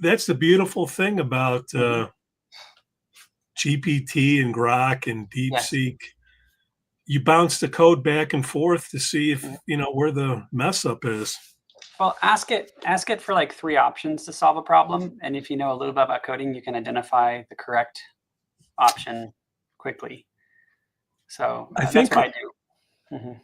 that's the beautiful thing about Mhm. GPT and Grok and Yes. DeepSeek. You bounce the code back and forth to see if Mhm. where the mess up is. Well, ask it for like 3 options to solve a problem, and if you know a little bit about coding, you can identify the correct option quickly. So, I that's think what I do. Mhm.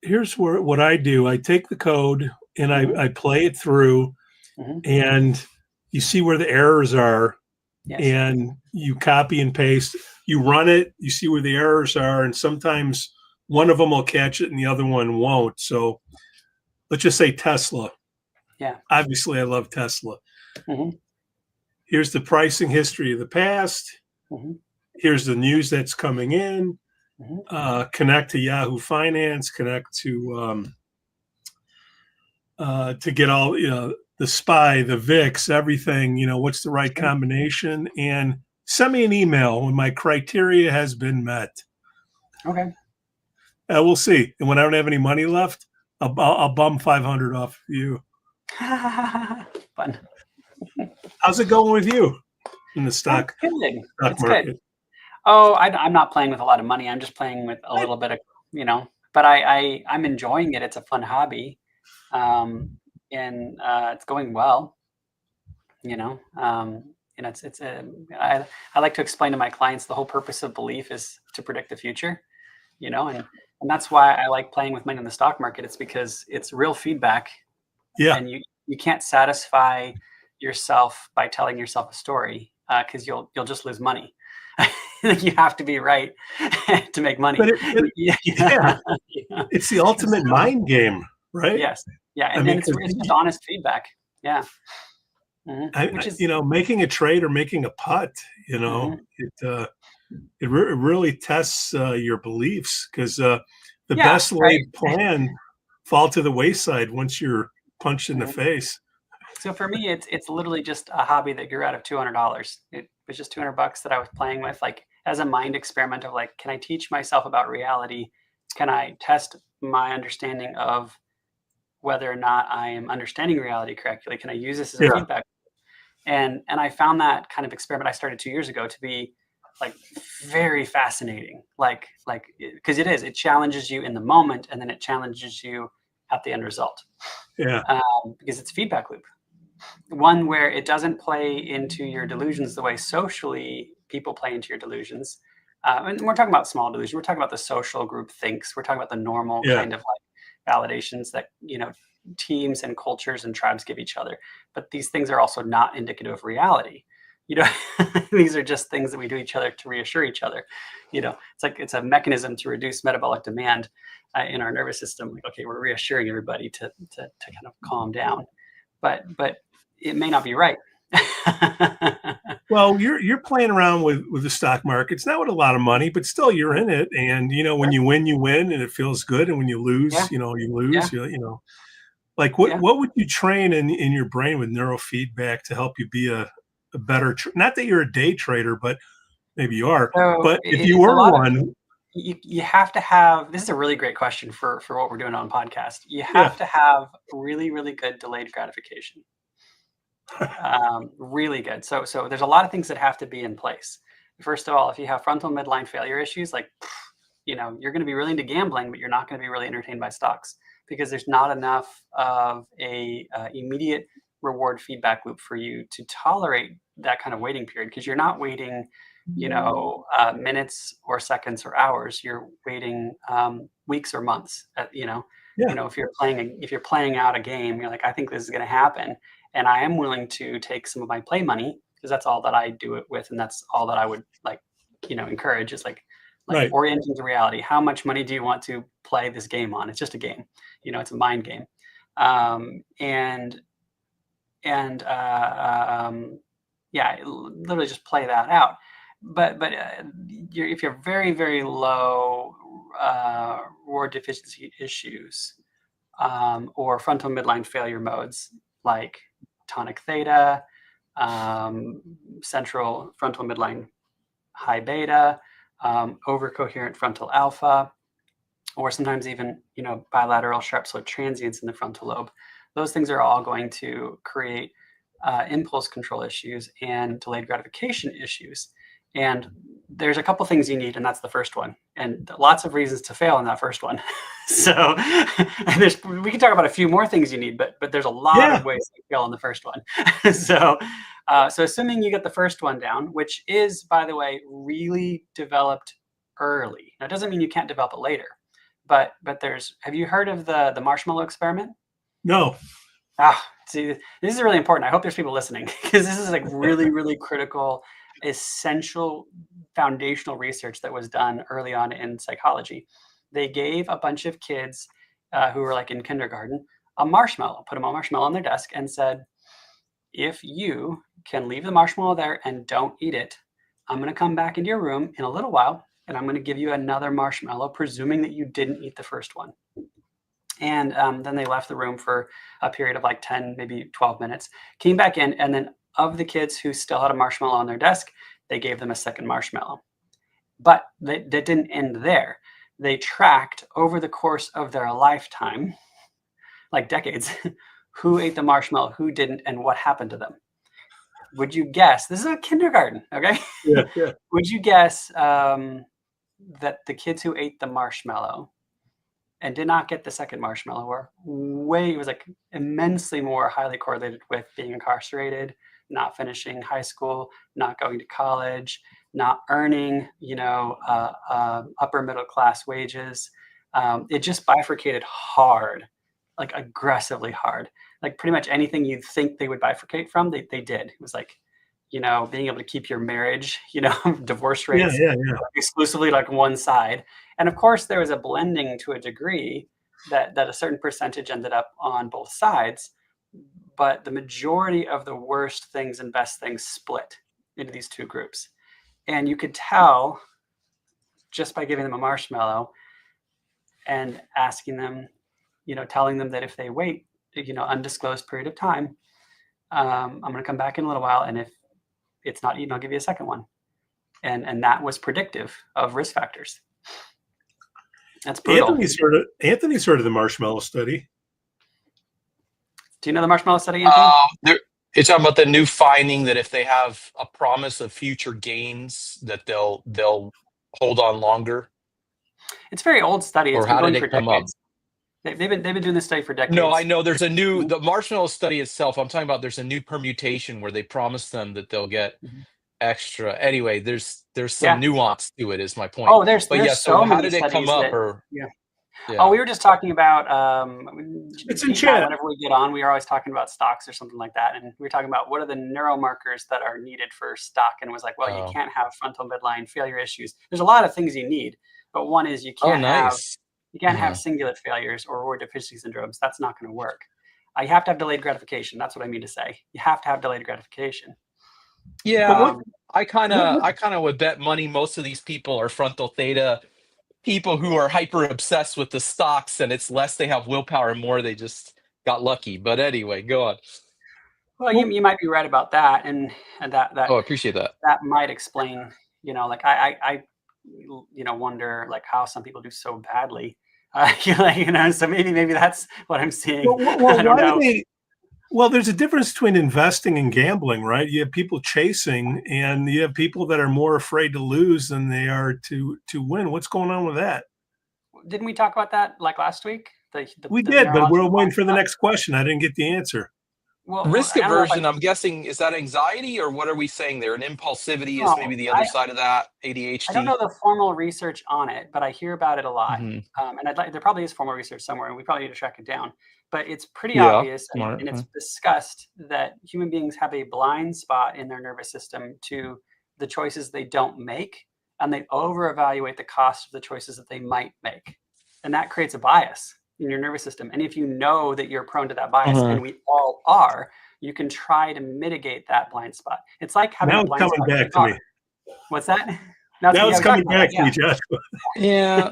here's what I do. I take the code and Mhm. I play it through, Mhm. and you see where the errors are, Yes. and you copy and paste. You run it, you see where the errors are, and sometimes one of them will catch it and the other one won't. So let's just say Tesla. Yeah. Obviously, I love Tesla. Mhm. Here's the pricing history of the past. Mhm. Here's the news that's coming in. Mhm. Connect to Yahoo Finance. Connect to get all the SPY, the VIX, everything. What's the right Sure. combination? And send me an email when my criteria has been met. Okay. We'll see. And when I don't have any money left, I'll bum 500 off you. Fun. How's it going with you in the It's stock good. It's good. market? Oh, I'm not playing with a lot of money. I'm just playing with a little bit of, but I'm enjoying it. It's a fun hobby. Um, and it's going well, you know. It's I like to explain to my clients the whole purpose of belief is to predict the future, and that's why I like playing with money in the stock market. It's because it's real feedback, Yeah. and you can't satisfy yourself by telling yourself a story because you'll just lose money. You have to be right to make money. But Yeah. yeah, Yeah. it's the ultimate So, mind game, right? yes, yeah, I and mean, then because it's just honest feedback. Yeah. Which is making a trade or making a putt, mhm. it really tests your beliefs because the Yeah, best right. laid plan fall to the wayside once you're punched in the Mhm. face. So for me, it's literally just a hobby that grew out of $200. It was just $200 that I was playing with, like as a mind experiment of like, can I teach myself about reality? Can I test my understanding of whether or not I am understanding reality correctly? Can I use this as a Yeah, feedback? And I found that kind of experiment I started 2 years ago to be like very fascinating. Like because it challenges you in the moment, and then it challenges you at the end result, yeah, because it's a feedback loop. One where it doesn't play into your delusions the way socially people play into your delusions. And we're talking about small delusions. We're talking about the social group thinks. We're talking about the normal yeah, kind of like validations that teams and cultures and tribes give each other. But these things are also not indicative of reality. You know, these are just things that we do each other to reassure each other. It's like it's a mechanism to reduce metabolic demand in our nervous system. Like, okay, we're reassuring everybody to kind of calm down, but it may not be right. Well, you're playing around with the stock market. It's not with a lot of money, but still you're in it. And when Sure. you win, and it feels good. And when you lose, Yeah, you yeah, lose. Like what yeah. would you train in your brain with neurofeedback to help you be a better not that you're a day trader, but maybe you are. So But if you it's a were lot of one, you have to have. This is a really great question for what we're doing on podcast. You yeah, have to have really really good delayed gratification. Really good. So there's a lot of things that have to be in place. First of all, if you have frontal midline failure issues, like you're going to be really into gambling, but you're not going to be really entertained by stocks because there's not enough of a immediate reward feedback loop for you to tolerate that kind of waiting period because you're not waiting, minutes or seconds or hours. You're waiting weeks or months. yeah, If you're playing out a game, you're like, I think this is going to happen, and I am willing to take some of my play money because that's all that I do it with, and that's all that I would like, encourage is like right. orienting to reality. How much money do you want to play this game on? It's just a game, it's a mind game. And yeah, literally just play that out. But if you're very very low reward deficiency issues or frontal midline failure modes like tonic theta, central frontal midline high beta, overcoherent frontal alpha, or sometimes even bilateral sharp slope transients in the frontal lobe. Those things are all going to create impulse control issues, and delayed gratification issues. And there's a couple things you need, and that's the first one. And lots of reasons to fail in that first one. So we can talk about a few more things you need, but there's a lot of ways to fail in the first one. So assuming you get the first one down, which is, by the way, really developed early. Now, it doesn't mean you can't develop it later, but have you heard of the marshmallow experiment? No. See, this is really important. I hope there's people listening, because this is like really, really critical, essential, foundational research that was done early on in psychology. They gave a bunch of kids who were like in kindergarten a marshmallow, put a marshmallow on their desk and said, if you can leave the marshmallow there and don't eat it, I'm going to come back into your room in a little while and I'm going to give you another marshmallow, presuming that you didn't eat the first one. And then they left the room for a period of like 10, maybe 12 minutes, came back in, and then of the kids who still had a marshmallow on their desk, they gave them a second marshmallow. But that didn't end there. They tracked over the course of their lifetime, like decades, who ate the marshmallow, who didn't, and what happened to them. Would you guess? This is a kindergarten, okay? Yeah. Would you guess that the kids who ate the marshmallow and did not get the second marshmallow it was like immensely more highly correlated with being incarcerated, not finishing high school, not going to college, not earning, upper middle class wages. It just bifurcated hard, like aggressively hard. Like pretty much anything you'd think they would bifurcate from, they did. It was like, being able to keep your marriage, divorce rates exclusively like one side. And of course, there was a blending to a degree that a certain percentage ended up on both sides. But the majority of the worst things and best things split into these two groups. And you could tell just by giving them a marshmallow and asking them, telling them that if they wait, undisclosed period of time, I'm going to come back in a little while. And if it's not eaten, I'll give you a second one. And that was predictive of risk factors. That's brutal. Anthony's heard of the marshmallow study. Do you know the marshmallow study, Anthony? It's talking about the new finding that if they have a promise of future gains, that they'll hold on longer. It's a very old study. It's or been how going did for it come decades. up? They've been doing this study for decades. No, I know there's the marshmallow study itself. I'm talking about there's a new permutation where they promise them that they'll get extra. Anyway, there's some nuance to it, is my point. Oh, there's so how did it come up? Oh, we were just talking about it's in chat. Whenever we get on, we are always talking about stocks or something like that, and we were talking about what are the neuromarkers that are needed for stock, and it was like, well, you can't have frontal midline failure issues. There's a lot of things you need, but one is you can't have cingulate failures or reward deficiency syndromes. That's not going to work. You have to have delayed gratification. That's what I mean to say. You have to have delayed gratification. Yeah, I kind of would bet money most of these people are frontal theta people who are hyper obsessed with the stocks, and it's less they have willpower and more they just got lucky. But anyway, go on. Well, you might be right about that, and that. Oh, I appreciate that. That might explain, like I wonder like how some people do so badly. So maybe that's what I'm seeing. Well, I don't know. Well, there's a difference between investing and gambling, right? You have people chasing, and you have people that are more afraid to lose than they are to win. What's going on with that? Didn't we talk about that like last week? We did, but we're waiting for the next question. I didn't get the answer. Well, risk aversion, I'm guessing, is that anxiety, or what are we saying there? And impulsivity is maybe the other side of that, ADHD? I don't know the formal research on it, but I hear about it a lot. And there probably is formal research somewhere, and we probably need to track it down. But it's pretty obvious, and it's discussed that human beings have a blind spot in their nervous system to the choices they don't make, and they over-evaluate the cost of the choices that they might make. And that creates a bias in your nervous system. And if you know that you're prone to that bias, and we all are, you can try to mitigate that blind spot. It's like having a blind spot. Now it's coming back to me. What's that? Now it's coming back to me, Joshua. Yeah.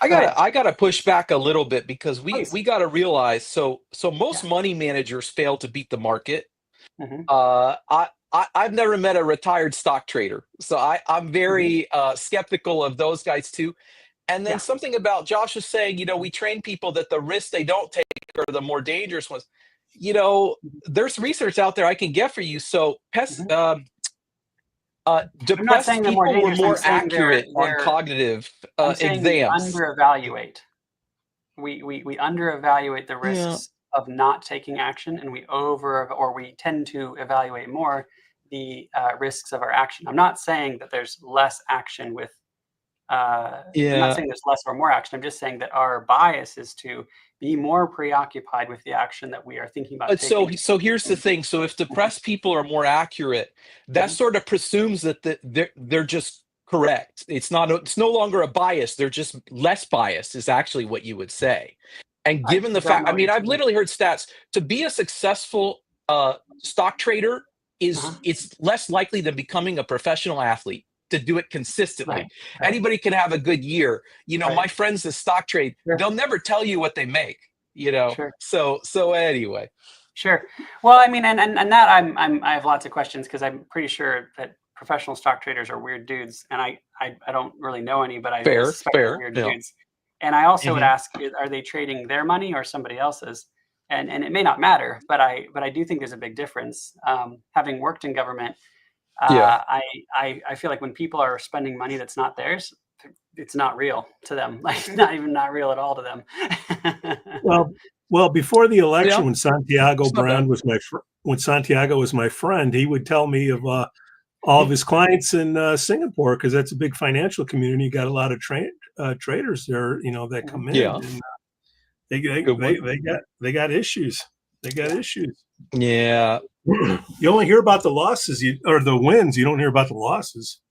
I gotta push back a little bit, because we gotta realize so most money managers fail to beat the market. I've never met a retired stock trader, so I'm very skeptical of those guys too. And then something about Josh was saying, we train people that the risks they don't take are the more dangerous ones. you know, there's research out there I can get for you. So I'm not depressed saying they're more people were dangerous. I'm more saying accurate on cognitive I'm saying we exams. under-evaluate. We under-evaluate the Yeah. risks of not taking action, and we tend to evaluate more the risks of our action. I'm not saying that there's less action with. I'm not saying there's less or more action. I'm just saying that our bias is to be more preoccupied with the action that we are thinking about taking. So here's the thing. So if depressed people are more accurate, that sort of presumes that they're just correct. It's no longer a bias. They're just less biased is actually what you would say. And given the fact, I mean, I've literally heard stats to be a successful stock trader it's less likely than becoming a professional athlete to do it consistently. Right. Anybody can have a good year. You know, my friends that stock trade, they'll never tell you what they make, you know? So anyway. Sure. Well, I mean, and that I have lots of questions because I'm pretty sure that professional stock traders are weird dudes, and I don't really know any, but I suspect they're weird dudes. And I also would ask, are they trading their money or somebody else's? And it may not matter, but I do think there's a big difference. Having worked in government, I feel like when people are spending money that's not theirs, it's not real to them. Like not real at all to them. Well, before the election, when Santiago Brand was Santiago was my friend, he would tell me of all of his clients in Singapore, because that's a big financial community. You got a lot of traders there, you know, that come in. Yeah. And they got issues. They got issues. Yeah. You only hear about the losses or the wins. You don't hear about the losses.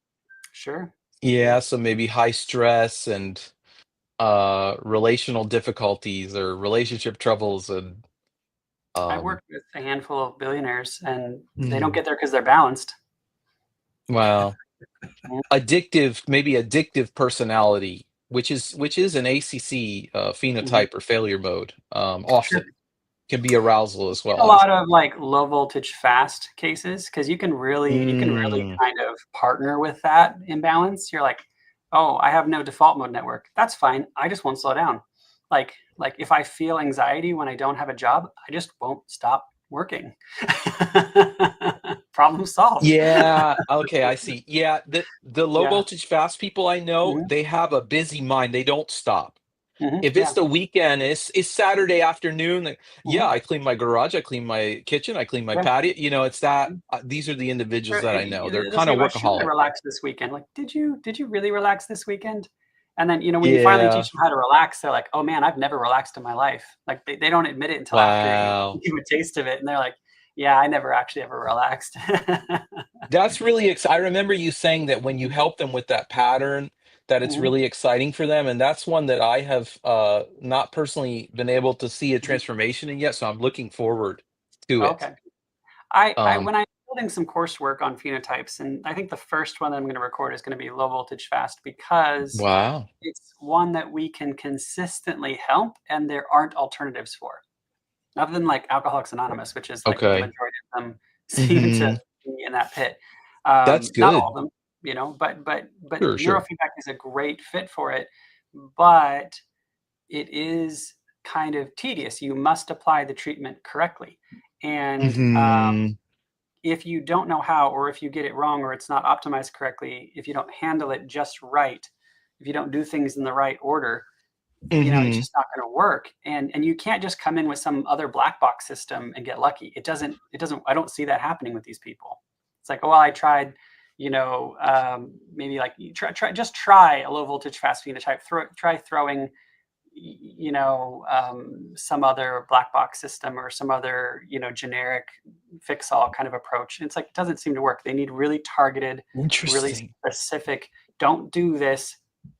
Sure. Yeah. So maybe high stress and relational difficulties or relationship troubles. And I've worked with a handful of billionaires, and they don't get there because they're balanced. Wow. Addictive personality, which is an ACC phenotype or failure mode, often can be arousal as well. A lot of like low voltage fast cases, because you can really kind of partner with that imbalance. You're like, oh, I have no default mode network. That's fine. I just won't slow down. Like if I feel anxiety when I don't have a job, I just won't stop working. Problem solved. Yeah. Okay. I see. Yeah. The low voltage fast people I know, they have a busy mind. They don't stop. If it's the weekend, it's Saturday afternoon. I clean my garage, I clean my kitchen, I clean my patio. You know, it's that. These are the individuals that I know. They're kind of workaholic. Relax this weekend. Like, did you really relax this weekend? And then, you know, when you finally teach them how to relax, they're like, oh man, I've never relaxed in my life. Like they don't admit it until after you give a taste of it, and they're like, yeah, I never actually ever relaxed. That's really I remember you saying that when you help them with that pattern, that it's really exciting for them. And that's one that I have not personally been able to see a transformation in yet. So I'm looking forward to it. Okay. When I'm building some coursework on phenotypes, and I think the first one that I'm going to record is going to be low voltage fast, because it's one that we can consistently help and there aren't alternatives for. Other than like Alcoholics Anonymous, which is like the majority of them seem to be in that pit. That's good. Not all of them, you know, but neurofeedback is a great fit for it, but it is kind of tedious. You must apply the treatment correctly. And if you don't know how, or if you get it wrong, or it's not optimized correctly, if you don't handle it just right, if you don't do things in the right order, you know, it's just not going to work. And you can't just come in with some other black box system and get lucky. It doesn't, I don't see that happening with these people. It's like, oh, well, I tried, you know, maybe like try a low voltage fast phenotype, try throwing, you know, some other black box system or some other, you know, generic fix all kind of approach. And it's like, it doesn't seem to work. They need really targeted, really specific, don't do this,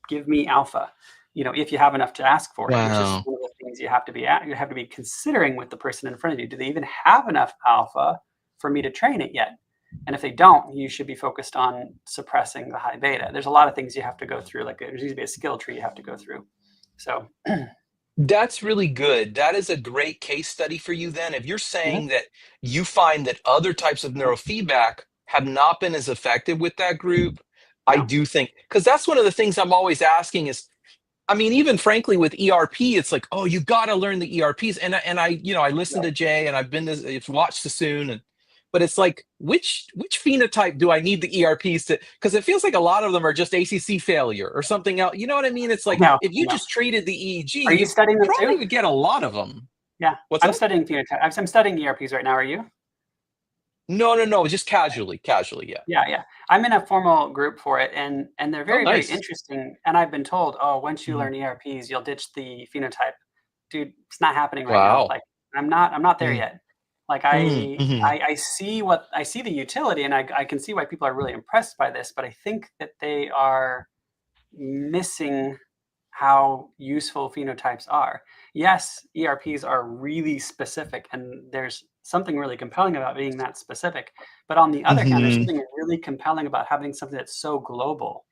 give me alpha. You know, if you have enough to ask for it, which is one of the things you have to be considering with the person in front of you. Do they even have enough alpha for me to train it yet? And if they don't, you should be focused on suppressing the high beta. There's a lot of things you have to go through. Like there's usually a skill tree you have to go through. So that's really good. That is a great case study for you then. If you're saying that you find that other types of neurofeedback have not been as effective with that group, I do think, because that's one of the things I'm always asking is, I mean, even frankly with ERP, it's like, oh, you got to learn the ERPs. And I, I listened to Jay, and I've watched Sassoon, but it's like, which phenotype do I need the ERPs to? Because it feels like a lot of them are just ACC failure or something else. You know what I mean? It's like, if you just treated the EEG, are you studying them probably too? would get a lot of them. Yeah, I'm studying phenotype. I'm studying ERPs right now. Are you? No, just casually, yeah. Yeah. I'm in a formal group for it, and they're very, nice. very interesting. And I've been told, once you learn ERPs, you'll ditch the phenotype. Dude, it's not happening right now. Like, I'm not there yet. Like, I see the utility, and I can see why people are really impressed by this, but I think that they are missing how useful phenotypes are. Yes, ERPs are really specific, and there's something really compelling about being that specific. But on the other hand, there's something really compelling about having something that's so global.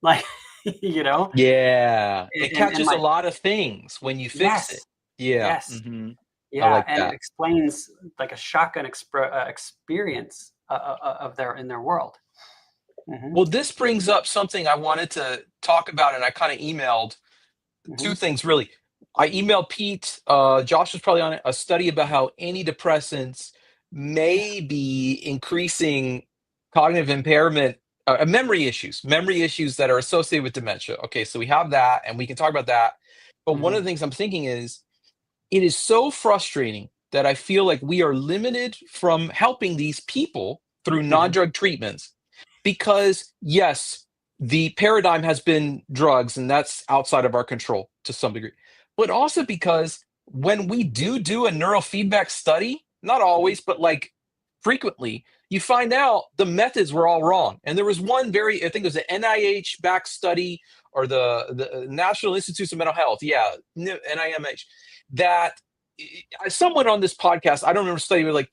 Like, Yeah. It catches like, a lot of things when you fix it. Yeah. Yes. Yeah, I like and that. it explains like a shotgun experience in their world. Well, this brings up something I wanted to talk about, and I kind of emailed two things really. I emailed Pete. Josh was probably on it, a study about how antidepressants may be increasing cognitive impairment, memory issues that are associated with dementia. Okay, so we have that, and we can talk about that. But one of the things I'm thinking is, it is so frustrating that I feel like we are limited from helping these people through non-drug treatments, because yes, the paradigm has been drugs, and that's outside of our control to some degree. But also because when we do a neurofeedback study, not always, but like frequently, you find out the methods were all wrong. And there was one I think it was an NIH-backed study, or the National Institutes of Mental Health, NIMH, that someone on this podcast, I don't remember study, were like,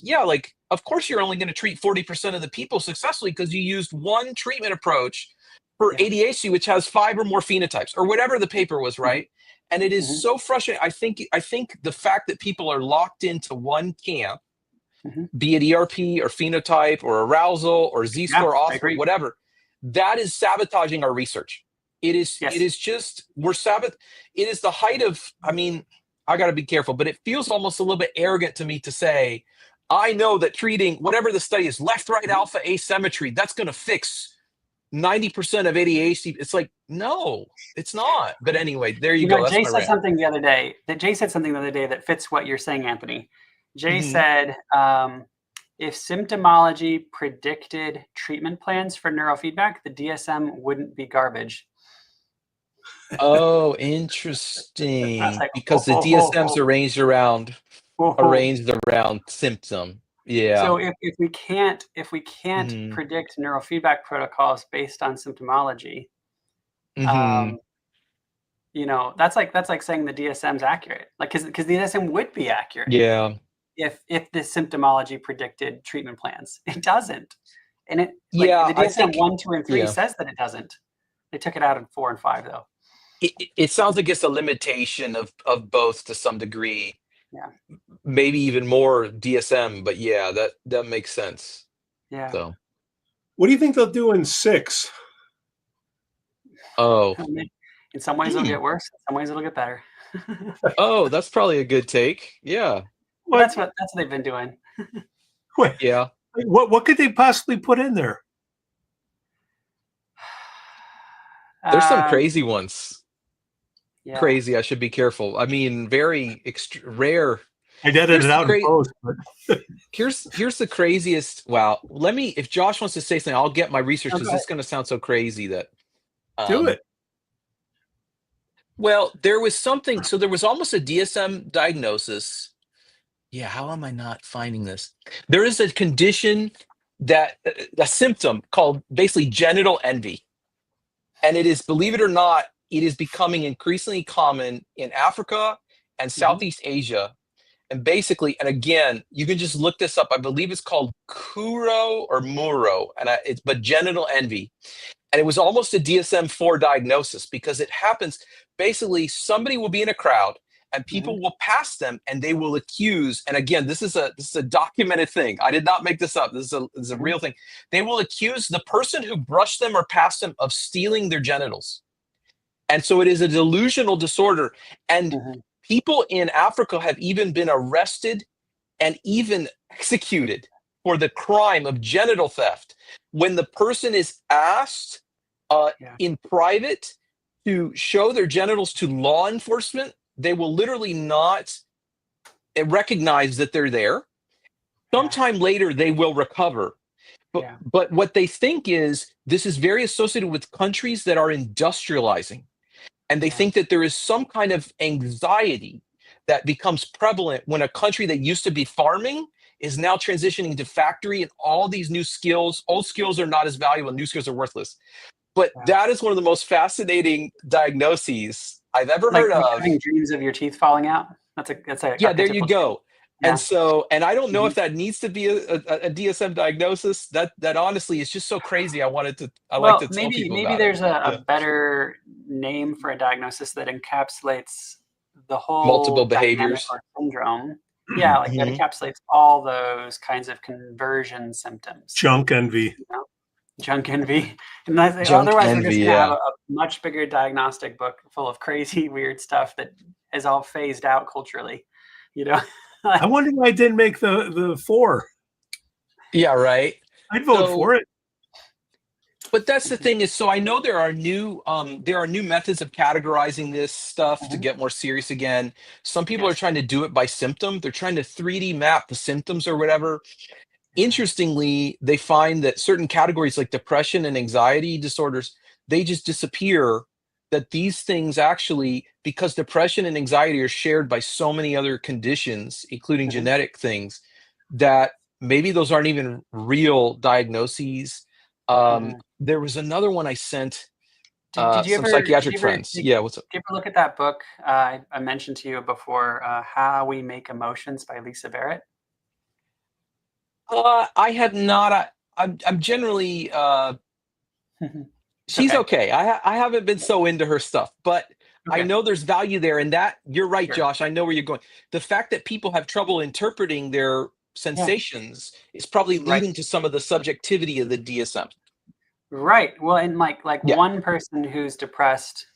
of course you're only going to treat 40% of the people successfully because you used one treatment approach for ADHD, which has 5 or more phenotypes, or whatever the paper was, right? And it is so frustrating. I think the fact that people are locked into one camp, be it ERP or phenotype or arousal or Z-score off or whatever, that is sabotaging our research. It is just, it is the height of, I mean, I got to be careful, but it feels almost a little bit arrogant to me to say, I know that treating whatever the study is, left, right, alpha, asymmetry, that's going to fix 90% of ADHD. It's like, no, it's not. But anyway, there you go. Jay said something the other day that fits what you're saying, Anthony. Jay said, if symptomology predicted treatment plans for neurofeedback, the DSM wouldn't be garbage. Oh, interesting. Like, because the DSM's arranged around symptom. Yeah. So if we can't predict neurofeedback protocols based on symptomology, that's like saying the DSM's accurate. Like, because the DSM would be accurate. Yeah. If the symptomology predicted treatment plans, it doesn't. And the DSM 1, 2, and 3 says that it doesn't. They took it out in 4 and 5 though. It sounds like it's a limitation of both to some degree. Yeah. Maybe even more DSM, but yeah, that makes sense. Yeah. So, what do you think they'll do in 6? Oh. In some ways it'll get worse. In some ways it'll get better. Oh, that's probably a good take. Yeah. Well, that's what they've been doing. Wait, yeah. What could they possibly put in there? There's some crazy ones. Yeah. Crazy. I should be careful. I mean, very rare. I edited it out in post. But here's the craziest. Wow. If Josh wants to say something, I'll get my research, because it's going to sound so crazy that. Do it. Well, there was something. So there was almost a DSM diagnosis. Yeah. How am I not finding this? There is a condition a symptom called basically genital envy. And it is, believe it or not, it is becoming increasingly common in Africa and Southeast Asia. And basically, and again, you can just look this up. I believe it's called Kuro or Muro, but genital envy. And it was almost a DSM-4 diagnosis, because it happens. Basically, somebody will be in a crowd and people will pass them and they will accuse. And again, this is a documented thing. I did not make this up. This is a real thing. They will accuse the person who brushed them or passed them of stealing their genitals. And so it is a delusional disorder. And people in Africa have even been arrested and even executed for the crime of genital theft. When the person is asked in private to show their genitals to law enforcement, they will literally not recognize that they're there. Sometime later, they will recover. But what they think is this is very associated with countries that are industrializing. And they think that there is some kind of anxiety that becomes prevalent when a country that used to be farming is now transitioning to factory, and all these new skills, old skills are not as valuable, new skills are worthless. But that is one of the most fascinating diagnoses I've ever heard of. Having dreams of your teeth falling out. That's a there you go. And so, and I don't know if that needs to be a DSM diagnosis. That honestly is just so crazy. I like to tell people about maybe there's a better name for a diagnosis that encapsulates the whole multiple behaviors or syndrome. Yeah, like that encapsulates all those kinds of conversion symptoms. Junk envy. You know? Junk envy. And otherwise, we're just gonna have a much bigger diagnostic book full of crazy, weird stuff that is all phased out culturally. You know. I wonder why I didn't make the 4. Yeah, right. I'd vote for it. But that's the thing is, so I know there are new methods of categorizing this stuff to get more serious again. Some people are trying to do it by symptom. They're trying to 3D map the symptoms or whatever. Interestingly, they find that certain categories like depression and anxiety disorders, they just disappear. That these things actually, because depression and anxiety are shared by so many other conditions, including genetic things, that maybe those aren't even real diagnoses. There was another one I sent some psychiatric friends. What's up? Did you ever look at that book I mentioned to you before, How We Make Emotions by Lisa Barrett? I have not. I'm generally... She's okay. I haven't been so into her stuff, but I know there's value there. And that, you're right, Josh. I know where you're going. The fact that people have trouble interpreting their sensations is probably leading to some of the subjectivity of the DSM. Right. Well, and like one person who's depressed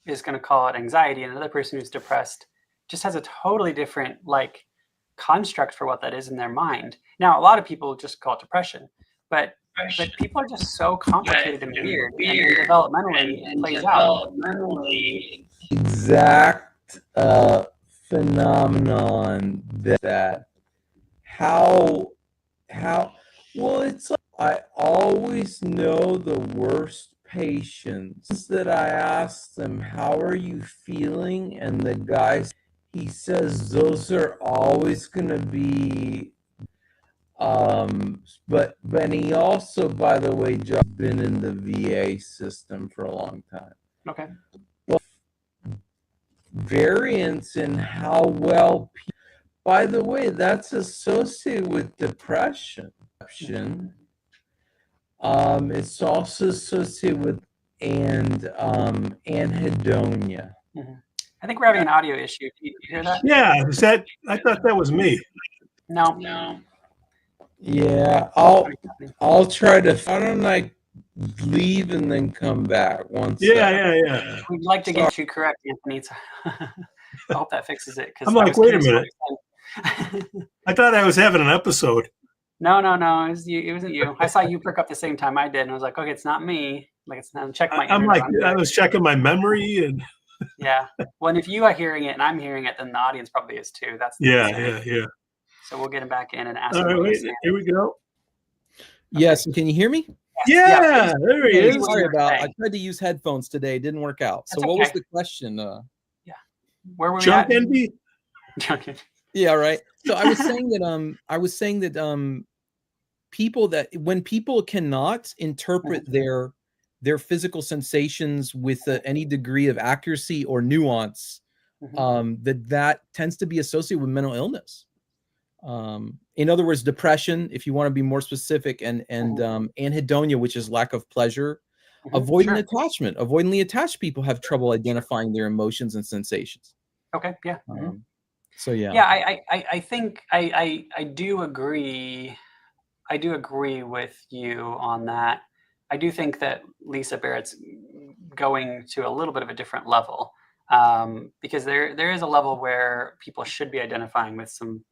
is going to call it anxiety, and another person who's depressed just has a totally different construct for what that is in their mind. Now, a lot of people just call it depression, but people are just so complicated and weird, and developmentally it plays out. Exact phenomenon that how well, it's like I always know the worst patients that I ask them, how are you feeling? And the guy, he says those are always going to be but he also, by the way, just been in the VA system for a long time. Okay. But variance in how well, by the way, that's associated with depression. It's also associated with anhedonia. I think we're having an audio issue. Can you hear that? Yeah, I thought that was me. No. Yeah, I'll try to. Why don't I leave and then come back once? Yeah. We'd like to get you correct, Anthony. I hope that fixes it. I'm like, wait a minute. I thought I was having an episode. No. It wasn't you. I saw you perk up the same time I did, and I was like, okay, it's not me. Like, it's not. Check my. I'm like, I was checking my memory and. Yeah. Well, and if you are hearing it and I'm hearing it, then the audience probably is too. That's yeah. So we'll get him back in and ask him. All right, here we go. Yes, can you hear me? Yeah, there he is. Sorry about. I tried to use headphones today. It didn't work out. So what was the question? Where were we Junk at? envy? Junk envy. Yeah, right. So I was saying that people that when people cannot interpret their physical sensations with any degree of accuracy or nuance, that tends to be associated with mental illness. In other words, depression, if you want to be more specific, and anhedonia, which is lack of pleasure, avoidant attachment. Avoidantly attached people have trouble identifying their emotions and sensations. Okay. Yeah. I think I do agree. I do agree with you on that. I do think that Lisa Barrett's going to a little bit of a different level, because there is a level where people should be identifying with some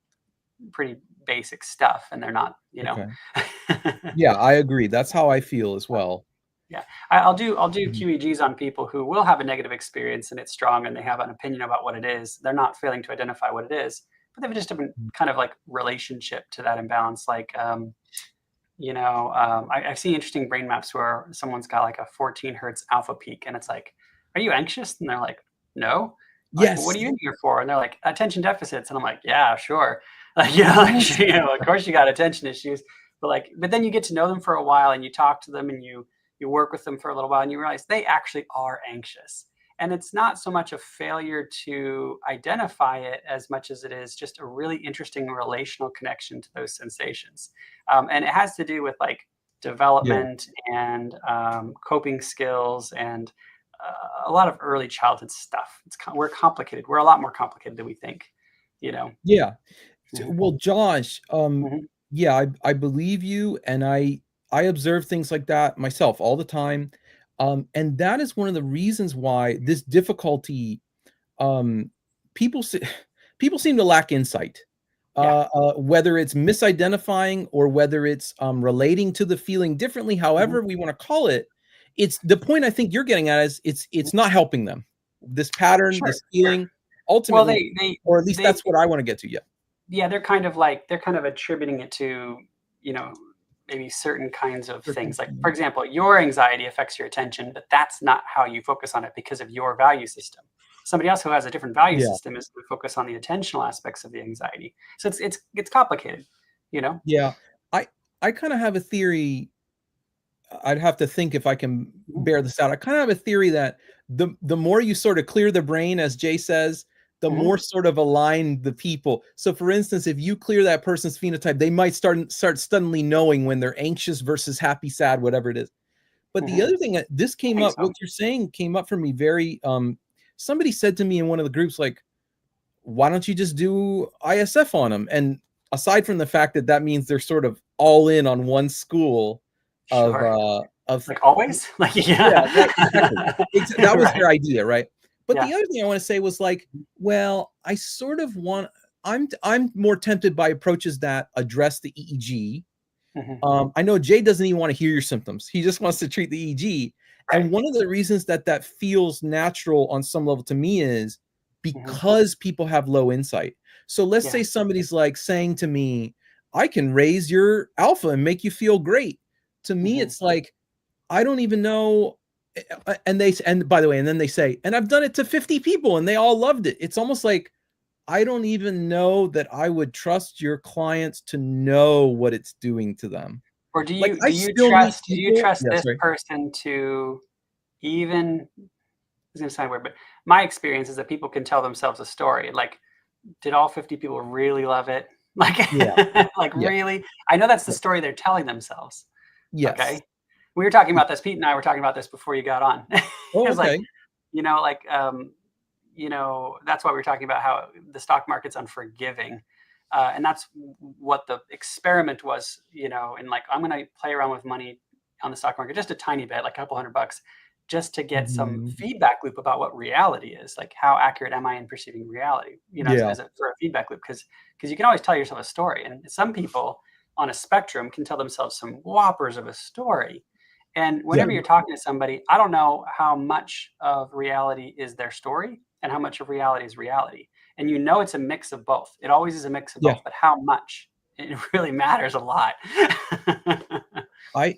pretty basic stuff, and they're not, you know. Okay. Yeah, I agree. That's how I feel as well. Yeah, I'll do QEGs on people who will have a negative experience and it's strong and they have an opinion about what it is. They're not failing to identify what it is, but they've just different kind of like relationship to that imbalance. Like, you know, I've seen interesting brain maps where someone's got like a 14 hertz alpha peak, and it's like, "Are you anxious?" And they're like, "No." Like, Yes. "Well, what are you in here for?" And they're like, "Attention deficits." And I'm like, "Yeah, sure." Like, you know, like, you know, of course you got attention issues, but then you get to know them for a while and you talk to them and you work with them for a little while and you realize they actually are anxious. And it's not so much a failure to identify it as much as it is just a really interesting relational connection to those sensations. And it has to do with like development and coping skills and a lot of early childhood stuff. We're complicated. We're a lot more complicated than we think, you know? Yeah. Well, Josh, yeah, I believe you. And I observe things like that myself all the time. And that is one of the reasons why this difficulty, people seem to lack insight, whether it's misidentifying or whether it's relating to the feeling differently, however we want to call it. It's the point I think you're getting at is it's not helping them. This pattern, this feeling, ultimately, or at least that's what I want to get to. Yeah, they're kind of attributing it to, you know, maybe certain kinds of things. Like, for example, your anxiety affects your attention, but that's not how you focus on it because of your value system. Somebody else who has a different value system is going to focus on the attentional aspects of the anxiety. So it's complicated, you know? Yeah. I kind of have a theory. I'd have to think if I can bear this out. I kind of have a theory that the more you sort of clear the brain, as Jay says, the more sort of align the people. So for instance, if you clear that person's phenotype, they might start suddenly knowing when they're anxious versus happy, sad, whatever it is. But the other thing that this came up, what you're saying came up for me very, somebody said to me in one of the groups, like, why don't you just do ISF on them? And aside from the fact that that means they're sort of all in on one school of like always, like, that was their idea. Right. But the other thing I want to say was like, well, I sort of want, I'm more tempted by approaches that address the EEG. I know Jay doesn't even want to hear your symptoms. He just wants to treat the EEG. Right. And one of the reasons that feels natural on some level to me is because people have low insight. So let's say somebody's like saying to me, I can raise your alpha and make you feel great. To me, it's like, I don't even know. And by the way, and then they say, and I've done it to 50 people and they all loved it. It's almost like, I don't even know that I would trust your clients to know what it's doing to them. Or do you trust this person to even, it's gonna sound weird, but my experience is that people can tell themselves a story. Like, did all 50 people really love it? Like, really? I know that's the story they're telling themselves. Yes. Okay. We were talking about this. Pete and I were talking about this before you got on. Like, you know, like, you know, that's why we were talking about how the stock market's unforgiving. And that's what the experiment was, you know, and like, I'm going to play around with money on the stock market, just a tiny bit, like a couple $100, just to get some feedback loop about what reality is. Like, how accurate am I in perceiving reality, you know, for a feedback loop? Because you can always tell yourself a story. And some people on a spectrum can tell themselves some whoppers of a story. And whenever you're talking to somebody, I don't know how much of reality is their story and how much of reality is reality. And you know, it's a mix of both. It always is a mix of both, but how much? It really matters a lot. I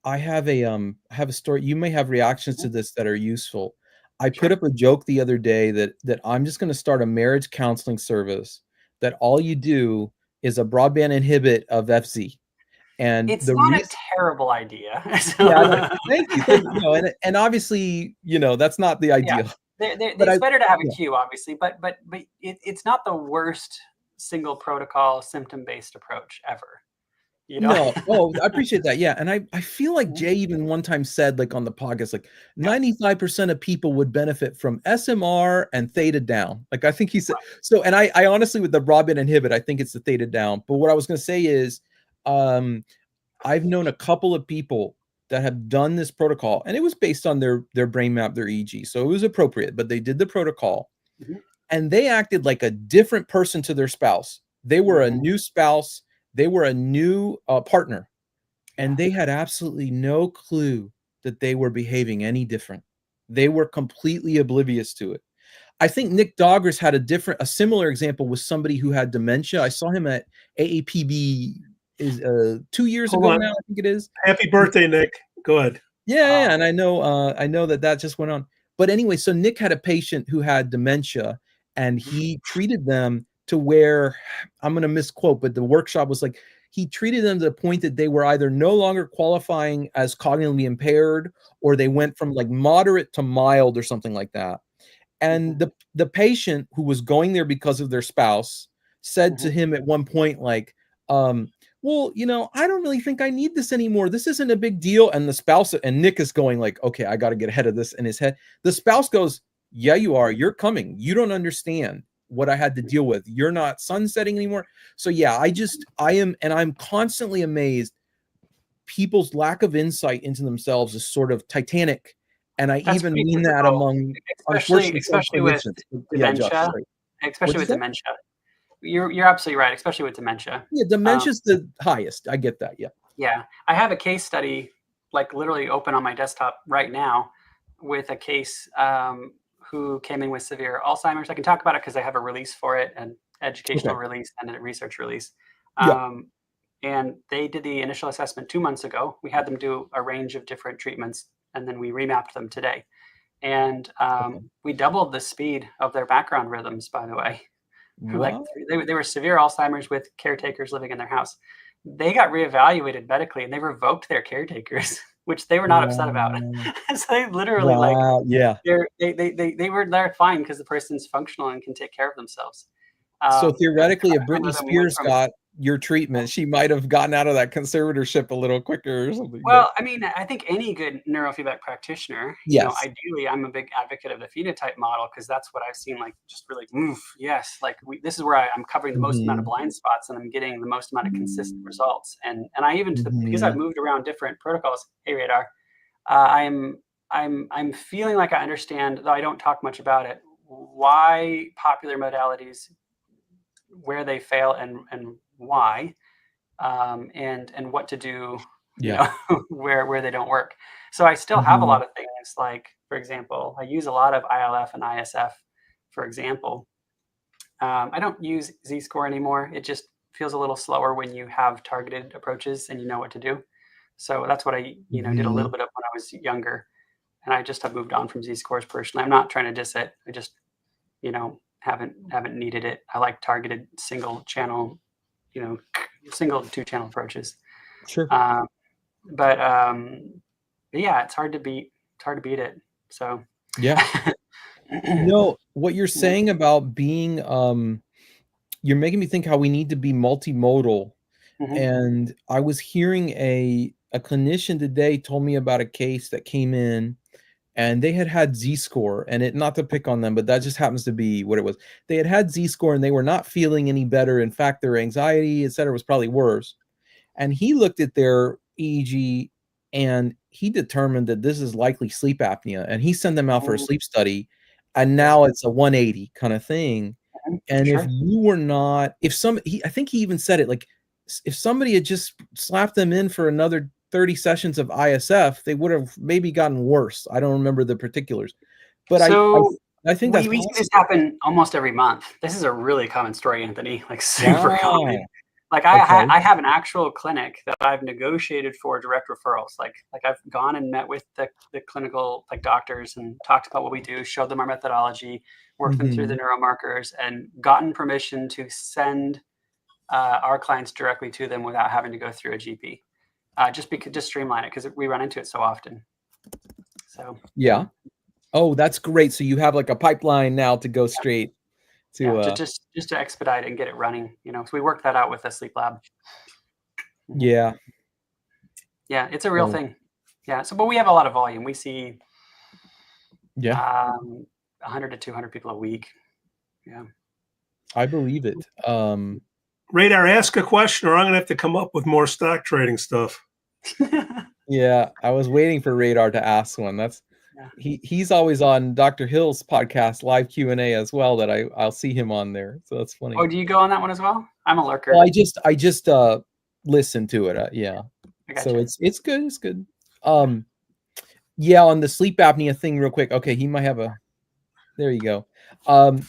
have a story. You may have reactions to this that are useful. I put up a joke the other day that I'm just going to start a marriage counseling service that all you do is a broadband inhibit of FZ. And it's not a terrible idea. Thank you. No, and obviously, you know, that's not the ideal. It's better to have a cue, obviously, but it's not the worst single protocol symptom-based approach ever. You know? No, I appreciate that. Yeah. And I feel like Jay even one time said, like on the podcast, like 95% of people would benefit from SMR and theta down. Like, I think he said, so, and I honestly, with the broadband inhibit, I think it's the theta down. But what I was going to say is, I've known a couple of people that have done this protocol, and it was based on their brain map, their EEG, so it was appropriate, but they did the protocol, and they acted like a different person to their spouse. They were a new spouse, they were a new partner, and they had absolutely no clue that they were behaving any different. They were completely oblivious to it. I think Nick Doggers had a similar example with somebody who had dementia. I saw him at AAPB 2 years ago now, I think it is. Happy birthday, Nick. Go ahead. Yeah, and I know that just went on. But anyway, so Nick had a patient who had dementia, and he treated them to where, I'm going to misquote, but the workshop was like, he treated them to the point that they were either no longer qualifying as cognitively impaired, or they went from like moderate to mild or something like that. And the patient, who was going there because of their spouse, said to him at one point, like, well, you know, I don't really think I need this anymore. This isn't a big deal. And the spouse, and Nick is going like, okay, I got to get ahead of this in his head. The spouse goes, yeah, you are. You're coming. You don't understand what I had to deal with. You're not sunsetting anymore. So yeah, I'm constantly amazed. People's lack of insight into themselves is sort of titanic. And I even mean that among, especially with dementia, especially with dementia. You're absolutely right, especially with dementia. Yeah, dementia's the highest. I get that. Yeah. Yeah, I have a case study, like literally open on my desktop right now, with a case who came in with severe Alzheimer's. I can talk about it because I have a release for it, an educational release and a research release. And they did the initial assessment 2 months ago. We had them do a range of different treatments, and then we remapped them today. And we doubled the speed of their background rhythms, by the way. Like they were severe Alzheimer's with caretakers living in their house. They got reevaluated medically, and they revoked their caretakers, which they were not upset about. So they literally they're fine because the person's functional and can take care of themselves. So theoretically, if Britney Spears got your treatment, she might have gotten out of that conservatorship a little quicker or something. Well, I mean, I think any good neurofeedback practitioner, you know, ideally, I'm a big advocate of the phenotype model, because that's what I've seen, like, just really, like this is where I'm covering the most amount of blind spots, and I'm getting the most amount of consistent results. And I even, because I've moved around different protocols, hey, Radar, I'm feeling like I understand, though I don't talk much about it, why popular modalities, where they fail and why, and what to do, you know, where they don't work. So I still have a lot of things, like, for example, I use a lot of ILF and ISF, for example. I don't use Z-score anymore. It just feels a little slower when you have targeted approaches and you know what to do. So that's what I, did a little bit of when I was younger, and I just have moved on from Z-scores personally. I'm not trying to diss it. I just, haven't needed it. I like targeted single channel, single 2-channel approaches. Sure. But yeah, it's hard to beat. It's hard to beat it. So yeah. What you're saying about being, you're making me think how we need to be multimodal. And I was hearing a clinician today told me about a case that came in, and they had Z-score, and it, not to pick on them, but that just happens to be what it was. They had Z-score, and they were not feeling any better. In fact, their anxiety, et cetera, was probably worse. And he looked at their EEG, and he determined that this is likely sleep apnea. And he sent them out for a sleep study, and now it's a 180 kind of thing. And if you were not, I think he even said it, like, if somebody had just slapped them in for another 30 sessions of ISF, they would have maybe gotten worse. I don't remember the particulars, but I think we see this happen almost every month. This is a really common story, Anthony, like super common. Like I have an actual clinic that I've negotiated for direct referrals. Like I've gone and met with the clinical doctors and talked about what we do, showed them our methodology, worked them through the neuromarkers, and gotten permission to send our clients directly to them without having to go through a GP. Just streamline it, because we run into it so often. So yeah. Oh, that's great. So you have like a pipeline now to go straight to just to expedite it and get it running. So we worked that out with the sleep lab. Yeah. Yeah, it's a real thing. Yeah. So, but we have a lot of volume. We see 100 to 200 people a week. Yeah. I believe it. Radar, ask a question, or I'm gonna have to come up with more stock trading stuff. Yeah, I was waiting for Radar to ask one. That's he's always on Dr. Hill's podcast, live Q&A as well. That I'll see him on there. So that's funny. Oh, do you go on that one as well? I'm a lurker. Well, I just listen to it. Yeah. Gotcha. So it's good. It's good. Yeah, on the sleep apnea thing, real quick. Okay, he might have a. There you go. On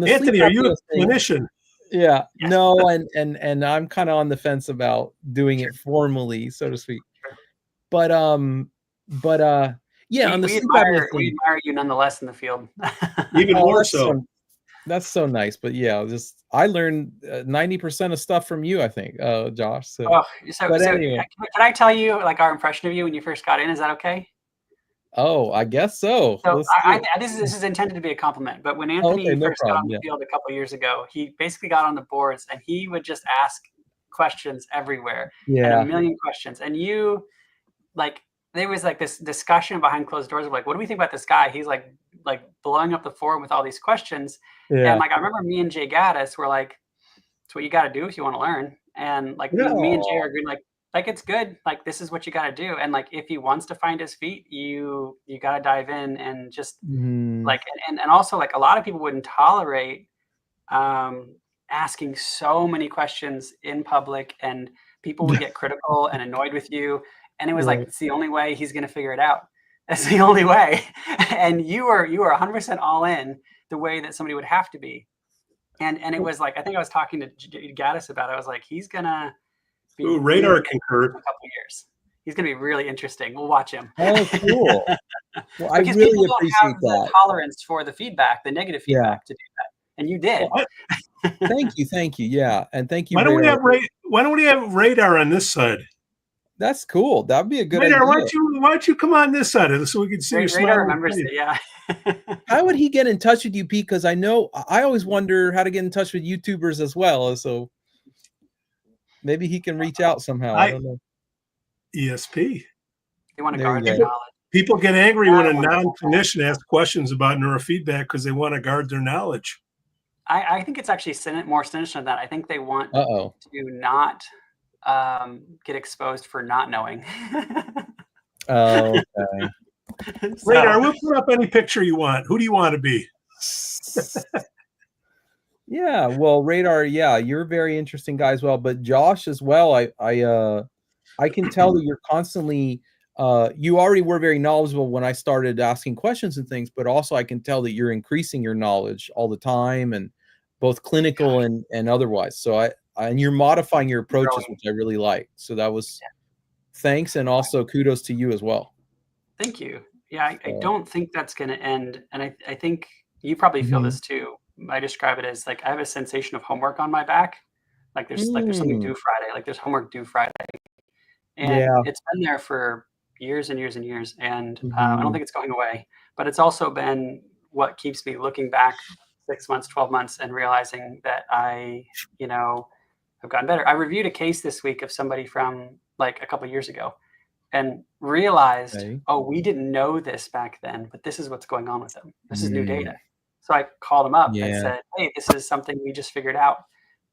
the Anthony, sleep are you a apnea thing, clinician? yeah, no, and I'm kind of on the fence about doing it formally, so to speak. But yeah, on the sleep apnea we thing, admire you nonetheless in the field. Even more that's so. That's so nice. But yeah, just I learned 90% of stuff from you, I think, Josh. So, but anyway, can I tell you like our impression of you when you first got in? Is that okay? Oh, I guess so. So this is intended to be a compliment. But when Anthony first got on the field a couple years ago, he basically got on the boards and he would just ask questions everywhere. Yeah. And a million questions. And you, like, there was like this discussion behind closed doors of like, what do we think about this guy? He's like blowing up the forum with all these questions. Yeah. And like, I remember me and Jay Gaddis were like, it's what you got to do if you want to learn. And like me and Jay are agreeing, like it's good. Like this is what you got to do. And like if he wants to find his feet, you got to dive in and just like and also like a lot of people wouldn't tolerate asking so many questions in public, and people would get critical and annoyed with you. And it was like it's the only way he's going to figure it out. That's the only way. And you are 100% all in the way that somebody would have to be. And it was like I think I was talking to Gaddis about it. I was like, he's gonna. Radar concurred. A couple of years. He's going to be really interesting. We'll watch him. Oh, cool. Well, I because really people don't appreciate have that. the tolerance for the feedback, the negative feedback to do that, and you did. Well, Thank you. Yeah, and thank you. Why don't we have Radar on this side? That's cool. That'd be a good Radar, idea. why don't you come on this side of this so we can see your smile? Radar remembers it. Yeah. How would he get in touch with you, Pete? Because I know I always wonder how to get in touch with YouTubers as well. So. Maybe he can reach out somehow. I don't know. ESP. You want to guard their knowledge. People get angry when a non-clinician asks questions about neurofeedback because they want to guard their knowledge. I think it's actually more sinister than that. I think they want to not get exposed for not knowing. Okay. Radar, we'll put up any picture you want. Who do you want to be? Yeah, well, Radar, yeah, you're a very interesting guy as well. But Josh as well, I can tell that you're constantly you already were very knowledgeable when I started asking questions and things, but also I can tell that you're increasing your knowledge all the time, and both clinical and otherwise. So and you're modifying your approaches, which I really like. So that was thanks, and also kudos to you as well. Thank you. Yeah, I don't think that's going to end, and I think you probably feel this too. I describe it as like I have a sensation of homework on my back. Like there's something due Friday. Like there's homework due Friday, and it's been there for years and years and years. And I don't think it's going away. But it's also been what keeps me looking back 6 months, 12 months, and realizing that I, have gotten better. I reviewed a case this week of somebody from like a couple of years ago, and realized, we didn't know this back then, but this is what's going on with them. This is new data. So I called him up and said, hey, this is something we just figured out.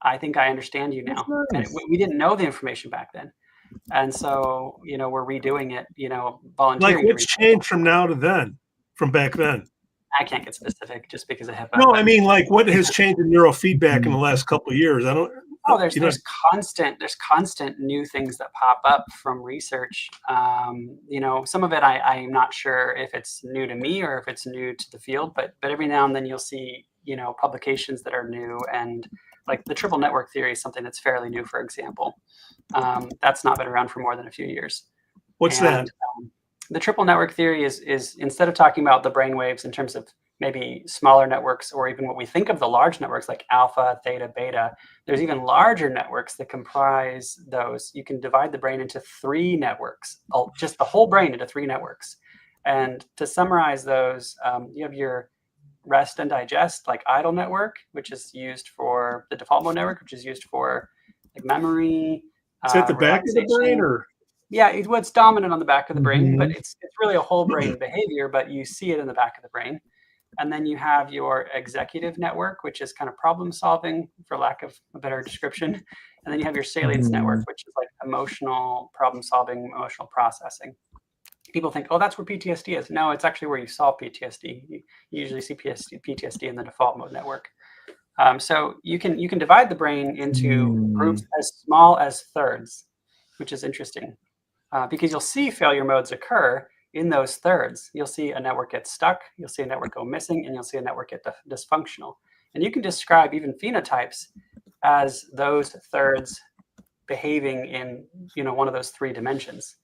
I think I understand you now. Nice. And we didn't know the information back then. And so, we're redoing it, volunteering. Like what's changed from now to then, from back then? I can't get specific just because of HIPAA. No, I mean, like what has changed in neurofeedback in the last couple of years? There's constant new things that pop up from research. Some of it I'm not sure if it's new to me or if it's new to the field, but every now and then you'll see, publications that are new, and like the triple network theory is something that's fairly new, for example. That's not been around for more than a few years. What's that? The triple network theory is instead of talking about the brain waves in terms of maybe smaller networks, or even what we think of the large networks like alpha, theta, beta, there's even larger networks that comprise those. You can divide the brain into 3 networks, just the whole brain into 3 networks. And to summarize those, you have your rest and digest, like idle network, which is used for the default mode network, which is used for like memory. Is that the back of the brain, or? Yeah, it's dominant on the back of the brain, but it's really a whole brain behavior, but you see it in the back of the brain. And then you have your executive network, which is kind of problem solving, for lack of a better description. And then you have your salience network, which is like emotional problem solving, emotional processing. People think, oh, that's where PTSD is. No, it's actually where you solve PTSD. You usually see PTSD in the default mode network. So you can divide the brain into groups as small as thirds, which is interesting, because you'll see failure modes occur in those thirds. You'll see a network get stuck, you'll see a network go missing, and you'll see a network get dysfunctional. And you can describe even phenotypes as those thirds behaving in one of those three dimensions: